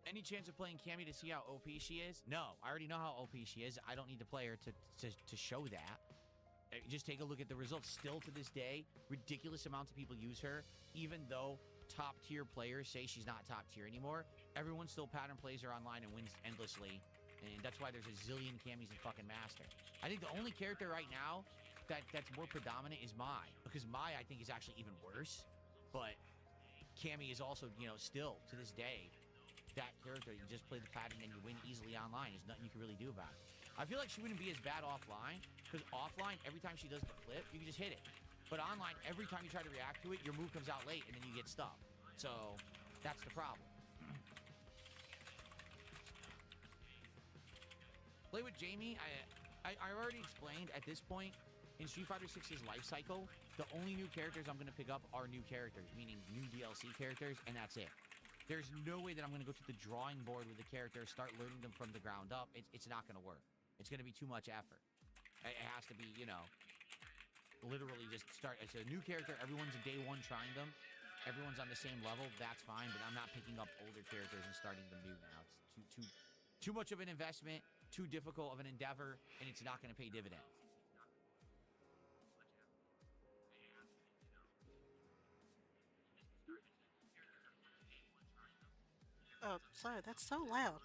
Any chance of playing Cammy to see how OP she is? No, I already know how OP she is. I don't need to play her to show that. Just take a look at the results. Still to this day, ridiculous amounts of people use her, even though top tier players say she's not top tier anymore. Everyone still pattern plays her online and wins endlessly, and that's why there's a zillion Cammys in fucking Master. I think the only character right now that's more predominant is Mai, because Mai I think is actually even worse, but Cammy is also, you know, still to this day that character. You just play the pattern and you win easily online. There's nothing you can really do about it. I feel like she wouldn't be as bad offline, because offline, every time she does the flip, you can just hit it. But online, every time you try to react to it, your move comes out late and then you get stuck. So that's the problem. Play with Jamie. I already explained at this point in Street Fighter 6's life cycle, the only new characters I'm going to pick up are new characters, meaning new DLC characters, and that's it. There's no way that I'm going to go to the drawing board with the character, start learning them from the ground up. It's not going to work. It's going to be too much effort. It has to be, you know, literally just start. It's a new character. Everyone's day one trying them. Everyone's on the same level. That's fine, but I'm not picking up older characters and starting them new now. It's too much of an investment, too difficult of an endeavor, and it's not going to pay dividends. Oh, sorry, that's so loud.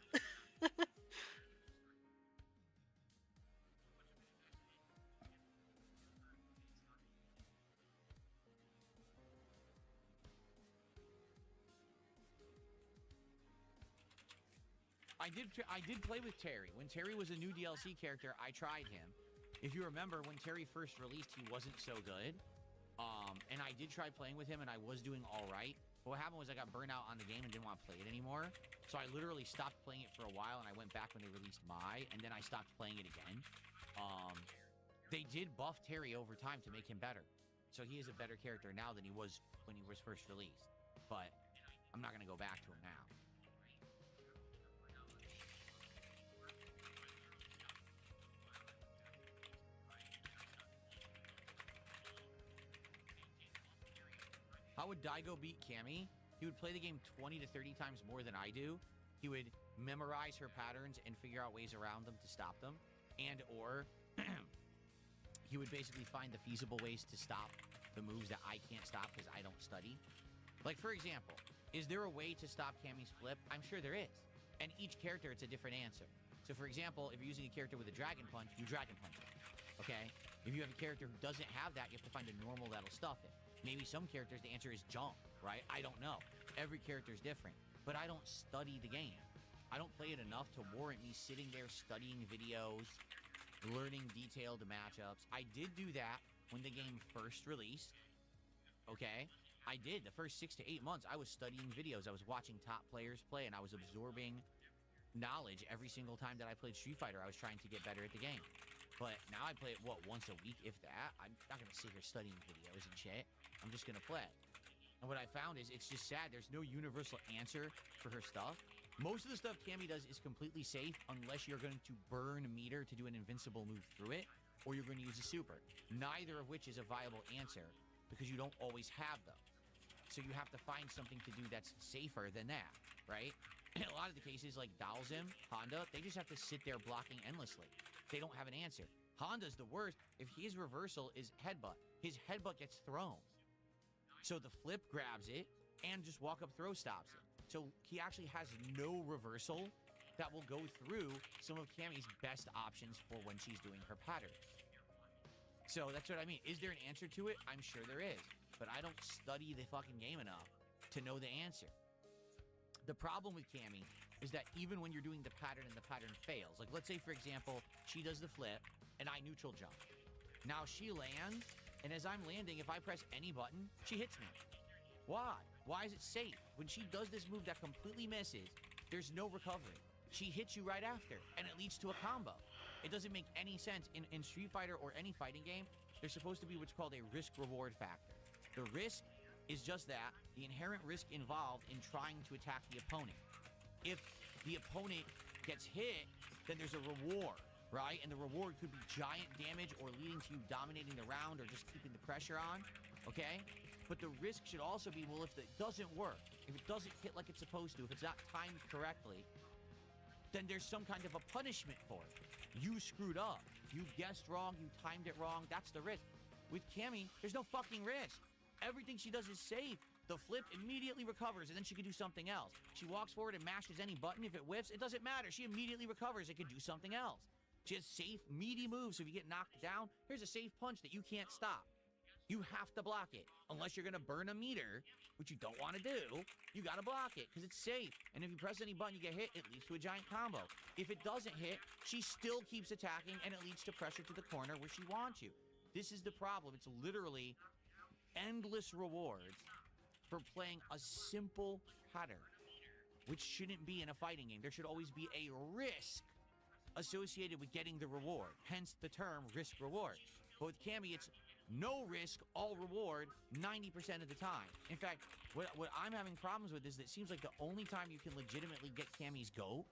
I did play with Terry. When Terry was a new DLC character, I tried him. If you remember, when Terry first released, he wasn't so good. And I did try playing with him, and I was doing all right. But what happened was I got burnt out on the game and didn't want to play it anymore. So I literally stopped playing it for a while, and I went back when they released Mai, and then I stopped playing it again. They did buff Terry over time to make him better. So he is a better character now than he was when he was first released. But I'm not going to go back to him now. How would Daigo beat Cammy? He would play the game 20 to 30 times more than I do. He would memorize her patterns and figure out ways around them to stop them. And or he would basically find the feasible ways to stop the moves that I can't stop because I don't study. Like, for example, is there a way to stop Cammy's flip? I'm sure there is. And each character, it's a different answer. So, for example, if you're using a character with a Dragon Punch, you Dragon Punch it. Okay? If you have a character who doesn't have that, you have to find a normal that'll stuff it. Maybe some characters, the answer is jump, right? I don't know. Every character is different. But I don't study the game. I don't play it enough to warrant me sitting there studying videos, learning detailed matchups. I did do that when the game first released. Okay? I did. The first 6 to 8 months, I was studying videos. I was watching top players play, and I was absorbing knowledge every single time that I played Street Fighter. I was trying to get better at the game. But now I play it, what, once a week, if that? I'm not going to sit here studying videos and shit. I'm just going to play. And what I found is it's just sad. There's no universal answer for her stuff. Most of the stuff Cammy does is completely safe unless you're going to burn meter to do an invincible move through it, or you're going to use a super. Neither of which is a viable answer because you don't always have them. So you have to find something to do that's safer than that, right? In a lot of the cases, like Dalzim, Honda, they just have to sit there blocking endlessly. They don't have an answer. Honda's the worst. If his reversal is headbutt, his headbutt gets thrown. So the flip grabs it and just walk up throw stops it. So he actually has no reversal that will go through some of Cammy's best options for when she's doing her patterns. So that's what I mean. Is there an answer to it? I'm sure there is. But I don't study the fucking game enough to know the answer. The problem with Cammy is that even when you're doing the pattern and the pattern fails, like let's say, for example, she does the flip and I neutral jump. Now she lands, and as I'm landing, if I press any button, she hits me. Why? Why is it safe? When she does this move that completely misses, there's no recovery. She hits you right after, and it leads to a combo. It doesn't make any sense. In Street Fighter or any fighting game, there's supposed to be what's called a risk-reward factor. The risk is just that, the inherent risk involved in trying to attack the opponent. If the opponent gets hit, then there's a reward, right? And the reward could be giant damage or leading to you dominating the round or just keeping the pressure on, okay? But the risk should also be, well, if it doesn't work, if it doesn't hit like it's supposed to, if it's not timed correctly, then there's some kind of a punishment for it. You screwed up. You guessed wrong. You timed it wrong. That's the risk. With Cammy, there's no fucking risk. Everything she does is safe. The flip immediately recovers, and then she can do something else. She walks forward and mashes any button. If it whiffs, it doesn't matter. She immediately recovers. It can do something else. She has safe, meaty moves, so if you get knocked down, here's a safe punch that you can't stop. You have to block it. Unless you're going to burn a meter, which you don't want to do, you got to block it, because it's safe. And if you press any button, you get hit, it leads to a giant combo. If it doesn't hit, she still keeps attacking, and it leads to pressure to the corner where she wants you. This is the problem. It's literally endless rewards for playing a simple pattern, which shouldn't be in a fighting game. There should always be a risk associated with getting the reward, hence the term risk-reward. But with Cammy, it's no risk, all reward, 90% of the time. In fact, what I'm having problems with is that it seems like the only time you can legitimately get Cammy's go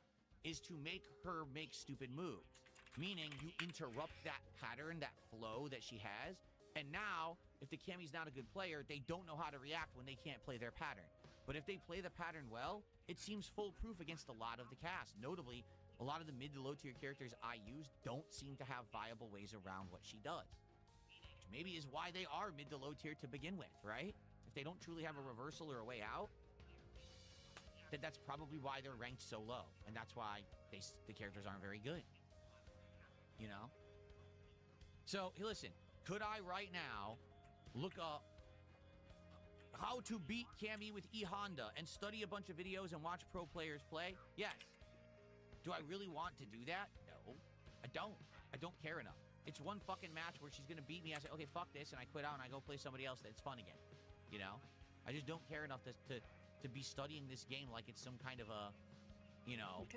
is to make her make stupid moves. Meaning, you interrupt that pattern, that flow that she has, and now, if the Cammy's not a good player, they don't know how to react when they can't play their pattern. But if they play the pattern well, it seems foolproof against a lot of the cast. Notably, a lot of the mid to low tier characters I use don't seem to have viable ways around what she does. Which maybe is why they are mid to low tier to begin with, right? If they don't truly have a reversal or a way out, then that's probably why they're ranked so low. And that's why the characters aren't very good. You know? So, hey, listen, could I right now look up how to beat Cammy with E Honda and study a bunch of videos and watch pro players play? Yes. Do I really want to do that? No, I don't. I don't care enough. It's one fucking match where she's going to beat me. I say, okay, fuck this, and I quit out and I go play somebody else that's fun again. You know? I just don't care enough to be studying this game like it's some kind of a, you know,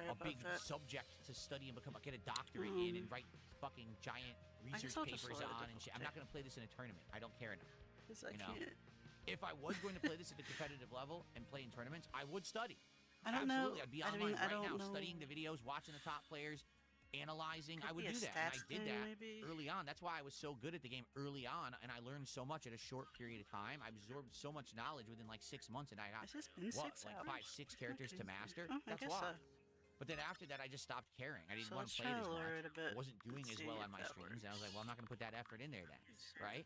a big subject to study and get a doctorate in and write fucking giant research papers on and shit. I'm not going to play this in a tournament. I don't care enough. You know? If I was going to play this at a competitive level and play in tournaments, I would study. I don't know. I'd be online right now, studying the videos, watching the top players, analyzing. I would do that. And I did that early on. That's why I was so good at the game early on, and I learned so much at a short period of time. I absorbed so much knowledge within like 6 months, and I got, like 5-6 characters to master? That's why. But then after that, I just stopped caring. I didn't want to play it as much. I wasn't doing as well on my streams, and I was like, well, I'm not going to put that effort in there then, right?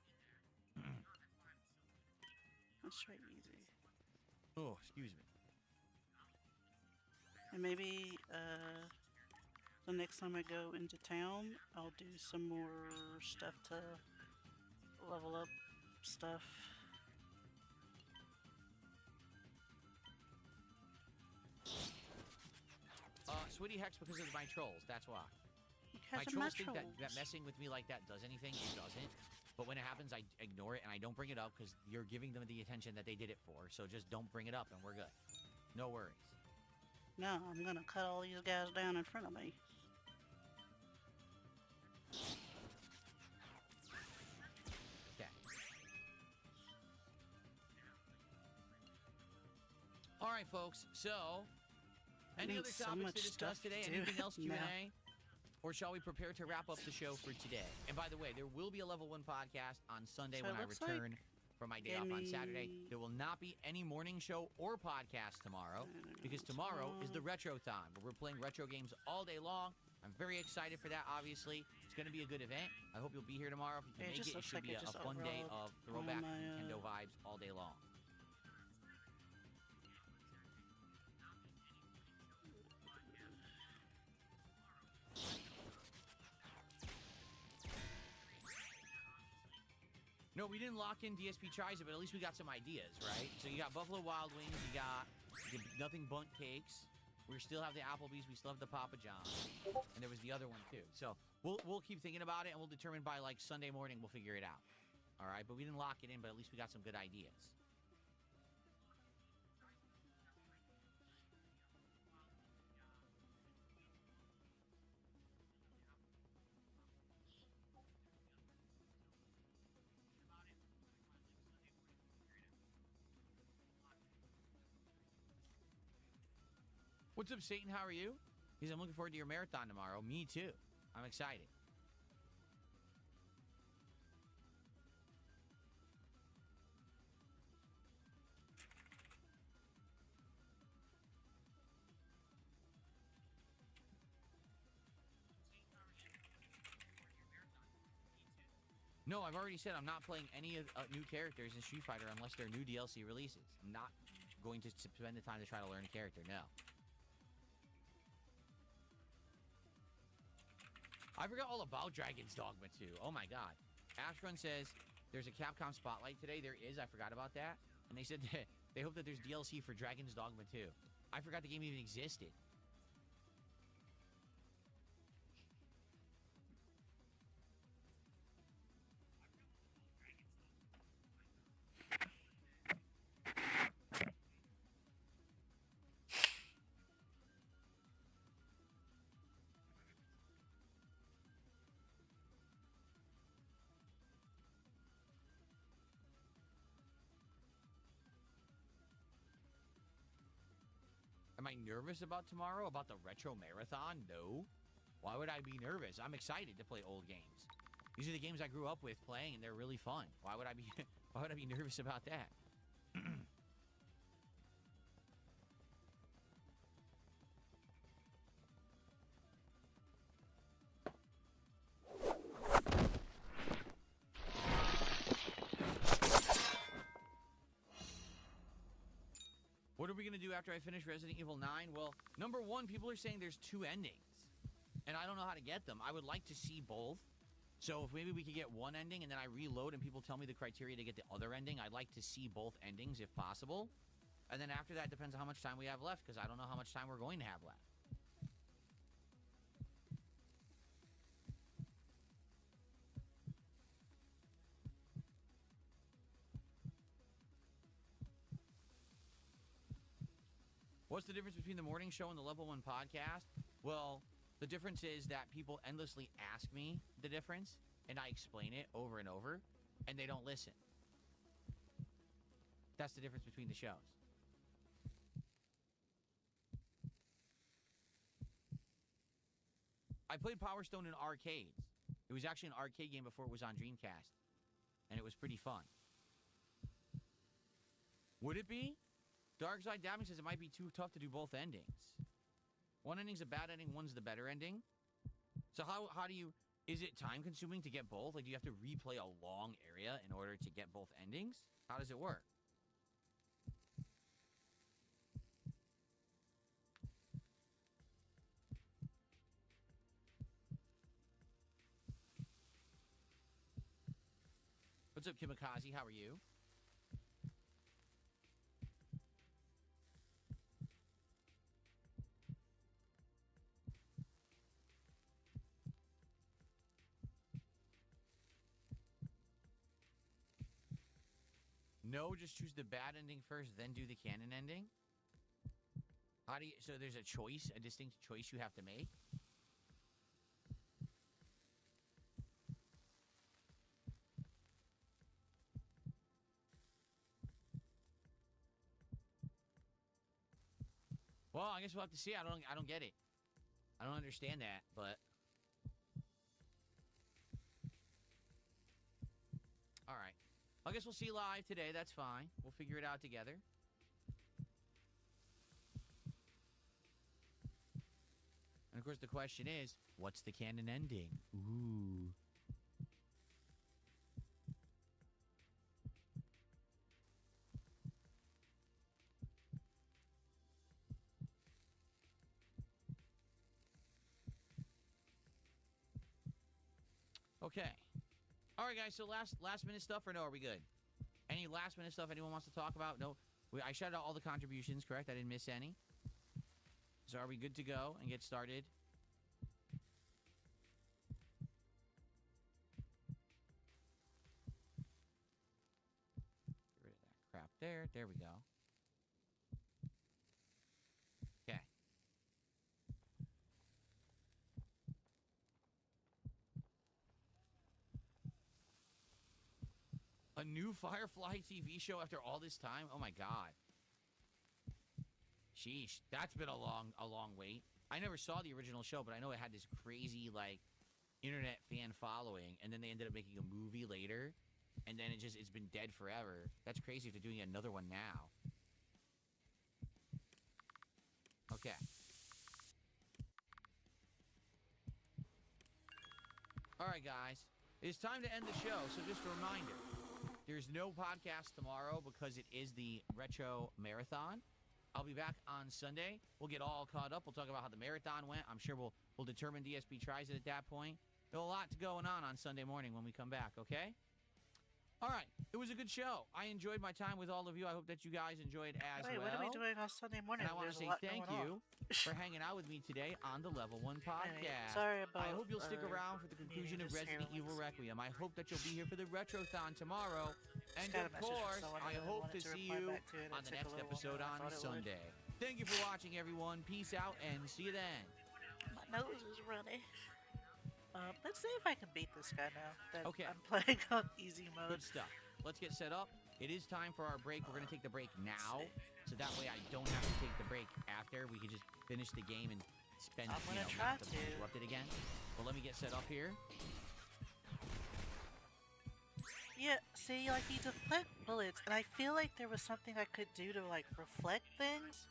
Let's try easy. Oh, excuse me. And maybe the next time I go into town, I'll do some more stuff to level up stuff. Sweetie Hex because of my trolls, that's why. My trolls think that messing with me like that does anything. It doesn't. But when it happens, I ignore it and I don't bring it up because you're giving them the attention that they did it for. So just don't bring it up and we're good. No worries. No, I'm gonna cut all these guys down in front of me. Okay. Alright, folks. So, any other topics to discuss today? Anything else Q&A? Or shall we prepare to wrap up the show for today? And by the way, there will be a Level 1 podcast on Sunday when I return from my day off on Saturday. There will not be any morning show or podcast tomorrow because tomorrow is the Retro-thon, where we're playing retro games all day long. I'm very excited for that, obviously. It's going to be a good event. I hope you'll be here tomorrow. If you can make it, it should be a fun day of throwback Nintendo vibes all day long. No, we didn't lock in DSP tries it, but at least we got some ideas, right? So you got Buffalo Wild Wings, you got Nothing Bundt Cakes. We still have the Applebee's, we still have the Papa John's, and there was the other one too. So we'll keep thinking about it, and we'll determine by like Sunday morning we'll figure it out. All right, but we didn't lock it in, but at least we got some good ideas. What's up, Satan? How are you? I'm looking forward to your marathon tomorrow. Me too. I'm excited. No, I've already said I'm not playing any of new characters in Street Fighter unless they're new DLC releases. I'm not going to spend the time to try to learn a character, no. I forgot all about Dragon's Dogma 2. Oh my god. Ashrun says there's a Capcom Spotlight today. There is. I forgot about that. And they said that they hope that there's DLC for Dragon's Dogma 2. I forgot the game even existed. Am I nervous about tomorrow? About the Retro Marathon? No. Why would I be nervous? I'm excited to play old games. These are the games I grew up with playing, and they're really fun. Why would I be nervous about that? What are we going to do after I finish Resident Evil 9? Well, number one, people are saying there's 2 endings. And I don't know how to get them. I would like to see both. So if maybe we could get one ending and then I reload and people tell me the criteria to get the other ending, I'd like to see both endings if possible. And then after that, depends on how much time we have left, because I don't know how much time we're going to have left. What's the difference between the morning show and the Level 1 podcast? Well, the difference is that people endlessly ask me the difference, and I explain it over and over, and they don't listen. That's the difference between the shows. I played Power Stone in arcades. It was actually an arcade game before it was on Dreamcast, and it was pretty fun. Would it be? Darkside Dabbing says it might be too tough to do both endings. One ending's a bad ending, one's the better ending. So how do you... Is it time-consuming to get both? Like, do you have to replay a long area in order to get both endings? How does it work? What's up, Kimikaze? How are you? No, just choose the bad ending first, then do the canon ending? How do you... So there's a choice, a distinct choice you have to make? Well, I guess we'll have to see. I don't get it. I don't understand that, but... Alright. I guess we'll see live today. That's fine. We'll figure it out together. And of course the question is, what's the canon ending? Ooh. Okay. Alright, guys, so last minute stuff, or no, are we good? Any last minute stuff anyone wants to talk about? No. I shouted out all the contributions, correct? I didn't miss any. So are we good to go and get started? Get rid of that crap there. There we go. Okay. A new Firefly TV show after all this time? Oh my god. Sheesh, that's been a long wait. I never saw the original show, but I know it had this crazy, like, internet fan following, and then they ended up making a movie later, and then it's been dead forever. That's crazy if they're doing another one now. Okay. Alright, guys. It's time to end the show, so just a reminder. There's no podcast tomorrow because it is the Retro Marathon. I'll be back on Sunday. We'll get all caught up. We'll talk about how the marathon went. I'm sure we'll determine DSP tries it at that point. There's a lot going on Sunday morning when we come back, okay? All right. It was a good show. I enjoyed my time with all of you. I hope that you guys enjoyed as well. What are we doing on Sunday morning? And I want to say thank you for hanging out with me today on the Level 1 podcast. Sorry about... I hope you'll stick around for the conclusion of Resident Evil Requiem. I hope that you'll be here for the Retrothon tomorrow. And of course, I hope to see you on the next episode on Sunday. Thank you for watching, everyone. Peace out, and see you then. My nose is running. Let's see if I can beat this guy now that okay. I'm playing on easy mode. Good stuff. Let's get set up. It is time for our break. We're going to take the break now, so that way I don't have to take the break after. We can just finish the game and spend, I'm gonna try not to interrupt it again. Well, let me get set up here. Yeah, see, like, you deflect bullets, and I feel like there was something I could do to, like, reflect things,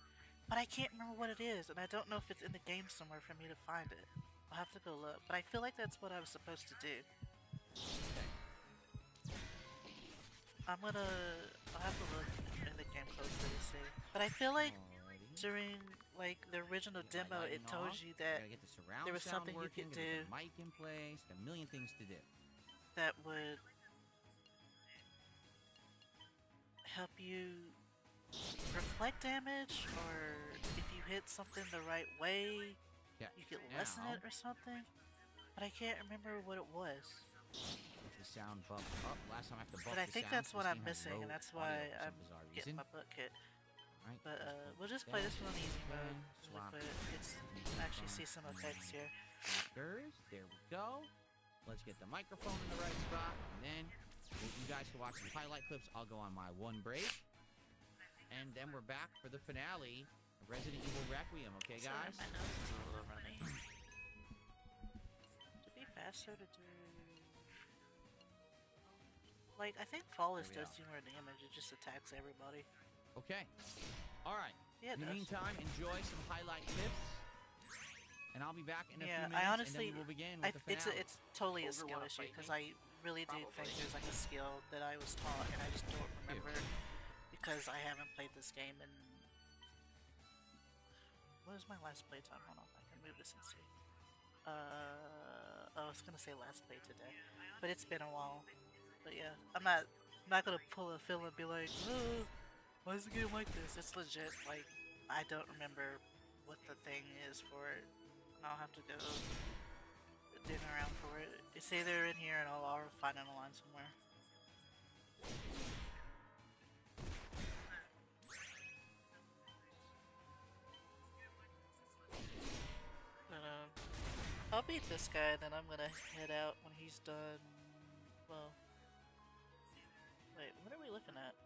but I can't remember what it is, and I don't know if it's in the game somewhere for me to find it. I'll have to go look, but I feel like that's what I was supposed to do. Okay. I'll have to look in the game closely to see. But I feel like during, like, the original demo, it told you that there was something you could do. Mic in place, a million things to do. That would help you reflect damage, or if you hit something the right way, you could lessen it or something. But I can't remember what it was. The sound bump up. Last time I have to buff but I think that's what I'm missing, and that's why I'm getting my butt kicked. Alright, But we'll just play this one on easy mode. Swap. It's actually see some effects here. There we go. Let's get the microphone in the right spot, and then you guys can watch some highlight clips. I'll go on my one break, and then we're back for the finale of Resident Evil Requiem. Okay, guys? Sorry, my nose is a little runny. To be faster to do. Like, I think Flawless does do more damage, it just attacks everybody. Okay. Alright. Yeah, in the meantime, enjoy some highlight clips. And I'll be back in a few minutes, I honestly, and then we will begin with the finale. it's totally a skill issue, because I really do think there's like a skill that I was taught, and I just don't remember, because I haven't played this game in... What is my last play time? Hold on, I can move this and see. I was gonna say last play today, but it's been a while. But yeah, I'm not gonna pull a Phil and be like, oh, why is the game like this? It's legit, like, I don't remember what the thing is for it. I'll have to go dig around for it. It's either in here and I'll find it online somewhere. But, I'll beat this guy, then I'm gonna head out when he's done. Well, wait, what are we looking at?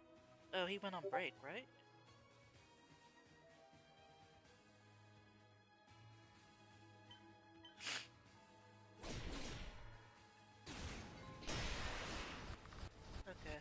Oh, he went on break, right? Okay.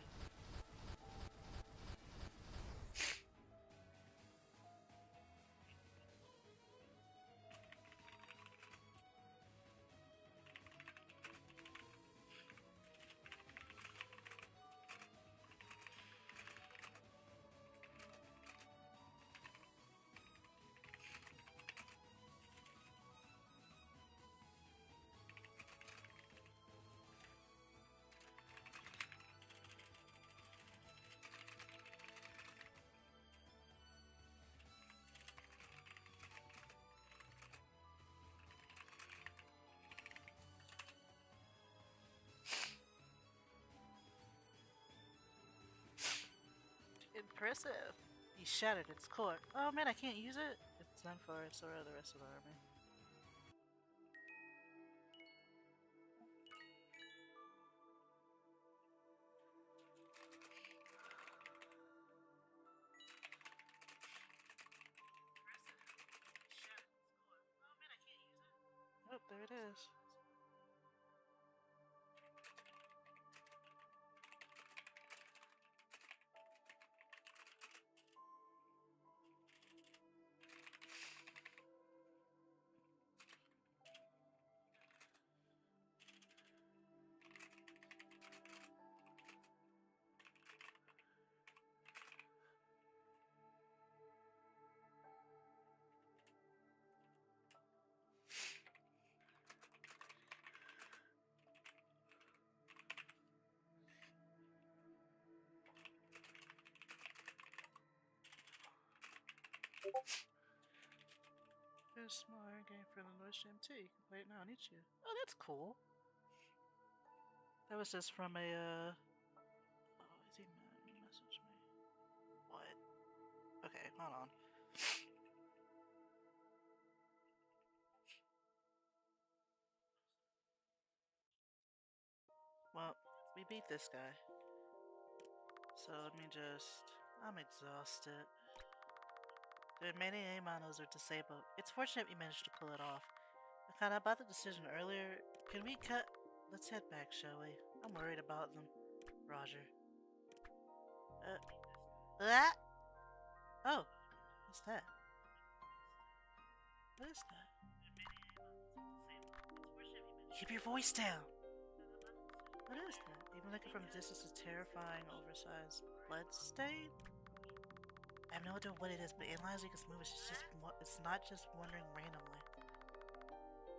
Impressive. He shattered its core. Oh man, I can't use it? It's done for it, so are the rest of the army. Oh, there it is. There's a small iron game for the Restream too. You can play it now on YouTube. Oh, that's cool. That was just from a, Oh, is he messaged me? What? Okay, hold on. Well, we beat this guy. So let me just... I'm exhausted. The remaining A-monos are disabled. It's fortunate we managed to pull it off. I found out about the decision earlier. Can we cut... Let's head back, shall we? I'm worried about them. Roger. Oh! What's that? What is that? Keep your voice down! What is that? Even looking from a distance, a terrifying, oversized blood stain? I have no idea what it is, but analyzing its movements is just it's not just wandering randomly.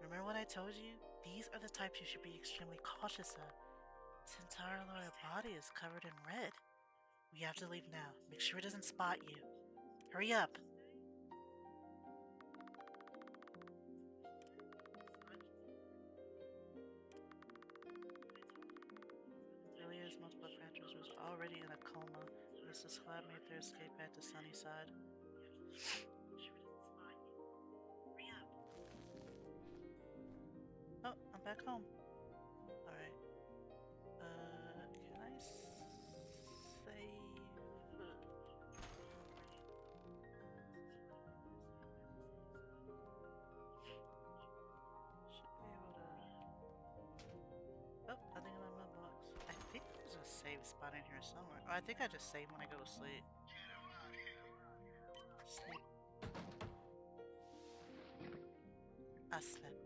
Remember what I told you? These are the types you should be extremely cautious of. Its entire lower body is covered in red. We have to leave now. Make sure it doesn't spot you. Hurry up! Julia's multiple fractures was already in a coma. This is Squad made their escape back to Sunnyside. Oh, I'm back home. Alright. Can I save? Should be able to. Oh, nothing in my mailbox. I think there's a save spot in here somewhere. Oh, I think I just save when I go to sleep. Sleep. I slept.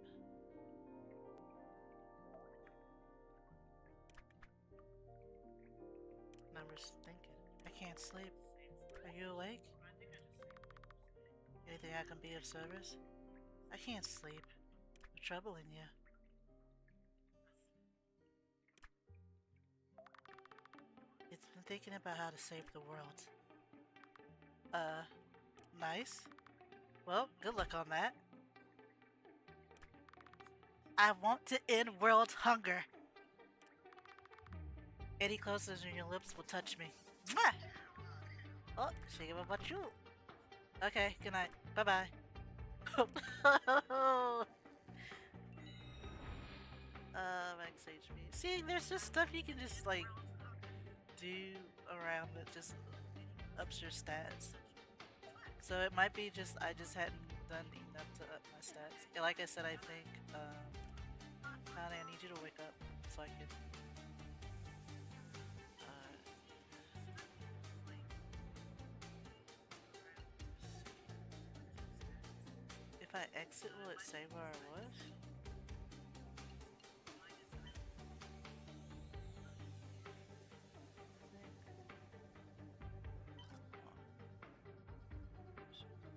Numbers thinking. I can't sleep. Are you awake? Anything I can be of service? I can't sleep. I'm troubling you. It's been thinking about how to save the world. Nice. Well, good luck on that. I want to end world hunger. Any closer and your lips will touch me. Mwah! Oh, shake about you. Okay, good night. Bye-bye. Max HP. See, there's just stuff you can just, like, do around that just ups your stats. So it might be just, I just hadn't done enough to up my stats. Like I said, I think, Connie, I need you to wake up so I can, if I exit, will it say where I was?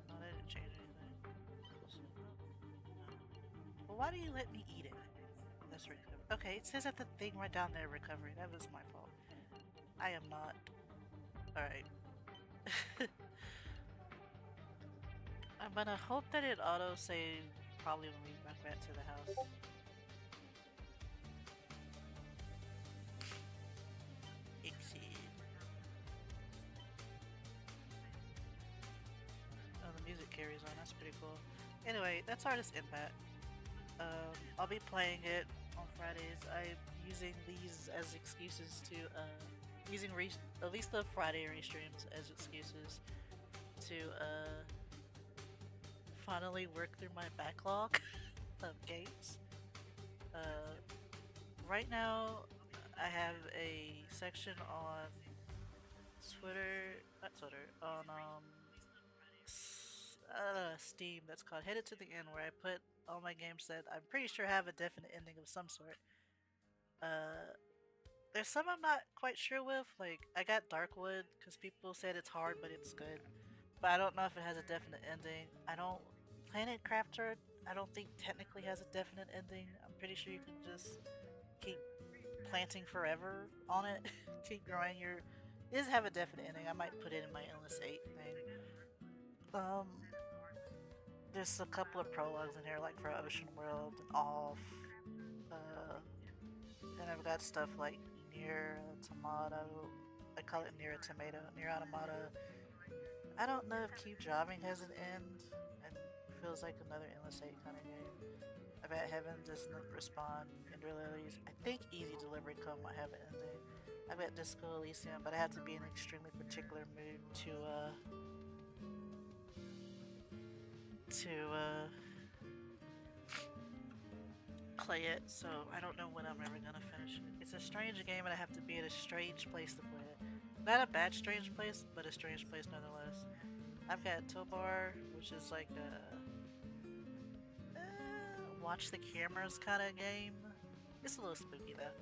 No, that didn't change anything. Well, why do you let me eat it? That's recovery. Okay, it says at the thing right down there, recovery. That was my fault. I am not. Alright. I'm gonna hope that it auto-save probably when we get back to the house. Exit. Oh, the music carries on. That's pretty cool. Anyway, that's Artis Impact. I'll be playing it on Fridays. I'm using these as excuses to, using at least the Friday restreams as excuses to, finally work through my backlog of games. Right now, I have a section on Twitter, not Twitter, on Steam that's called Headed to the End, where I put all my games that I'm pretty sure have a definite ending of some sort. There's some I'm not quite sure with, like I got Darkwood because people said it's hard but it's good, but I don't know if it has a definite ending. I don't Planet Crafter, I don't think technically has a definite ending. I'm pretty sure you can just keep planting forever on it, keep growing your. It does have a definite ending. I might put it in my Endless 8 thing. There's a couple of prologues in here, like for Ocean World and Off. And I've got stuff like Near Tomato. I call it Near a Tomato, Near Automata. I don't know if Keep Driving has an end, and feels like another Endless 8 kind of game. I bet Heaven doesn't respond in Release. I think Easy Delivery Code might have an ending. I bet Disco Elysium, but I have to be in an extremely particular mood to play it, so I don't know when I'm ever gonna finish it. It's a strange game and I have to be at a strange place to play it. Not a bad strange place, but a strange place nonetheless. I've got Tobar, which is like a watch the cameras kind of game. It's a little spooky though.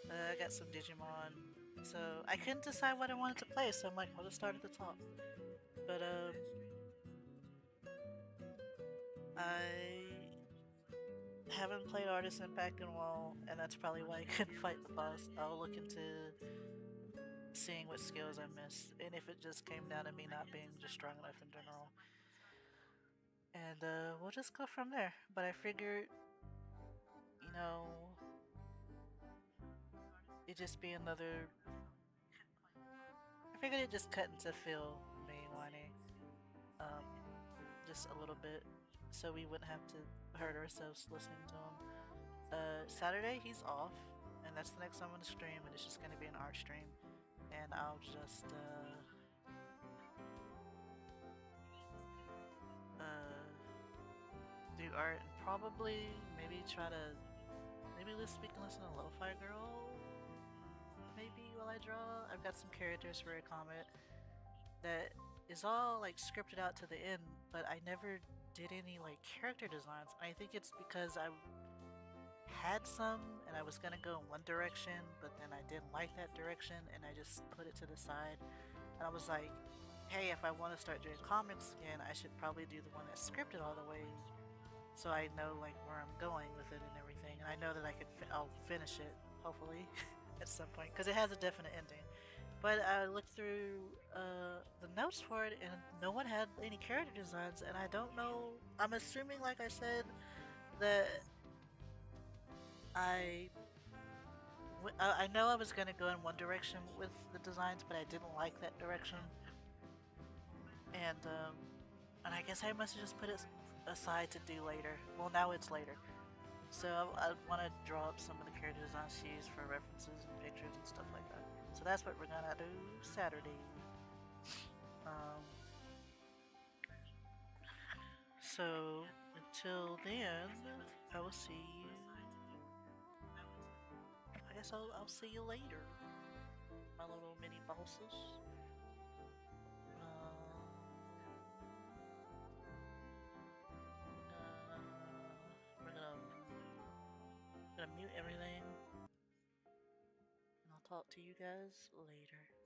I got some Digimon, so I couldn't decide what I wanted to play, so I'm like, I'll just start at the top. But I haven't played Artis Impact in a while, and that's probably why I couldn't fight the boss. I'll look into seeing what skills I missed, and if it just came down to me not being just strong enough in general. And we'll just go from there. But I figured, you know, it'd just be another. I figured it just cut into Phil me whining, um, just a little bit, so we wouldn't have to hurt ourselves listening to him. Saturday he's off, and that's the next time I'm gonna stream, and it's just gonna be an art stream, and I'll just do art and probably maybe try to maybe this week listen to Lo-Fi Girl. Maybe while I draw, I've got some characters for a comic that is all like scripted out to the end, but I never did any like character designs. I think it's because I had some and I was gonna go in one direction, but then I didn't like that direction and I just put it to the side. And I was like, hey, if I want to start doing comics again, I should probably do the one that's scripted all the way, so I know like where I'm going with it and everything. And I know that I'll finish it hopefully at some point because it has a definite ending. But I looked through the notes for it, and no one had any character designs, and I don't know. I'm assuming, like I said, that I I know I was gonna go in one direction with the designs, but I didn't like that direction, and I guess I must have just put it aside to do later. Well, now it's later, so I want to draw up some of the character designs she used for references and pictures and stuff like that. So that's what we're gonna do Saturday. Um, so until then, I will see you. I guess I'll see you later, my little mini bosses. We're gonna mute everything, and I'll talk to you guys later.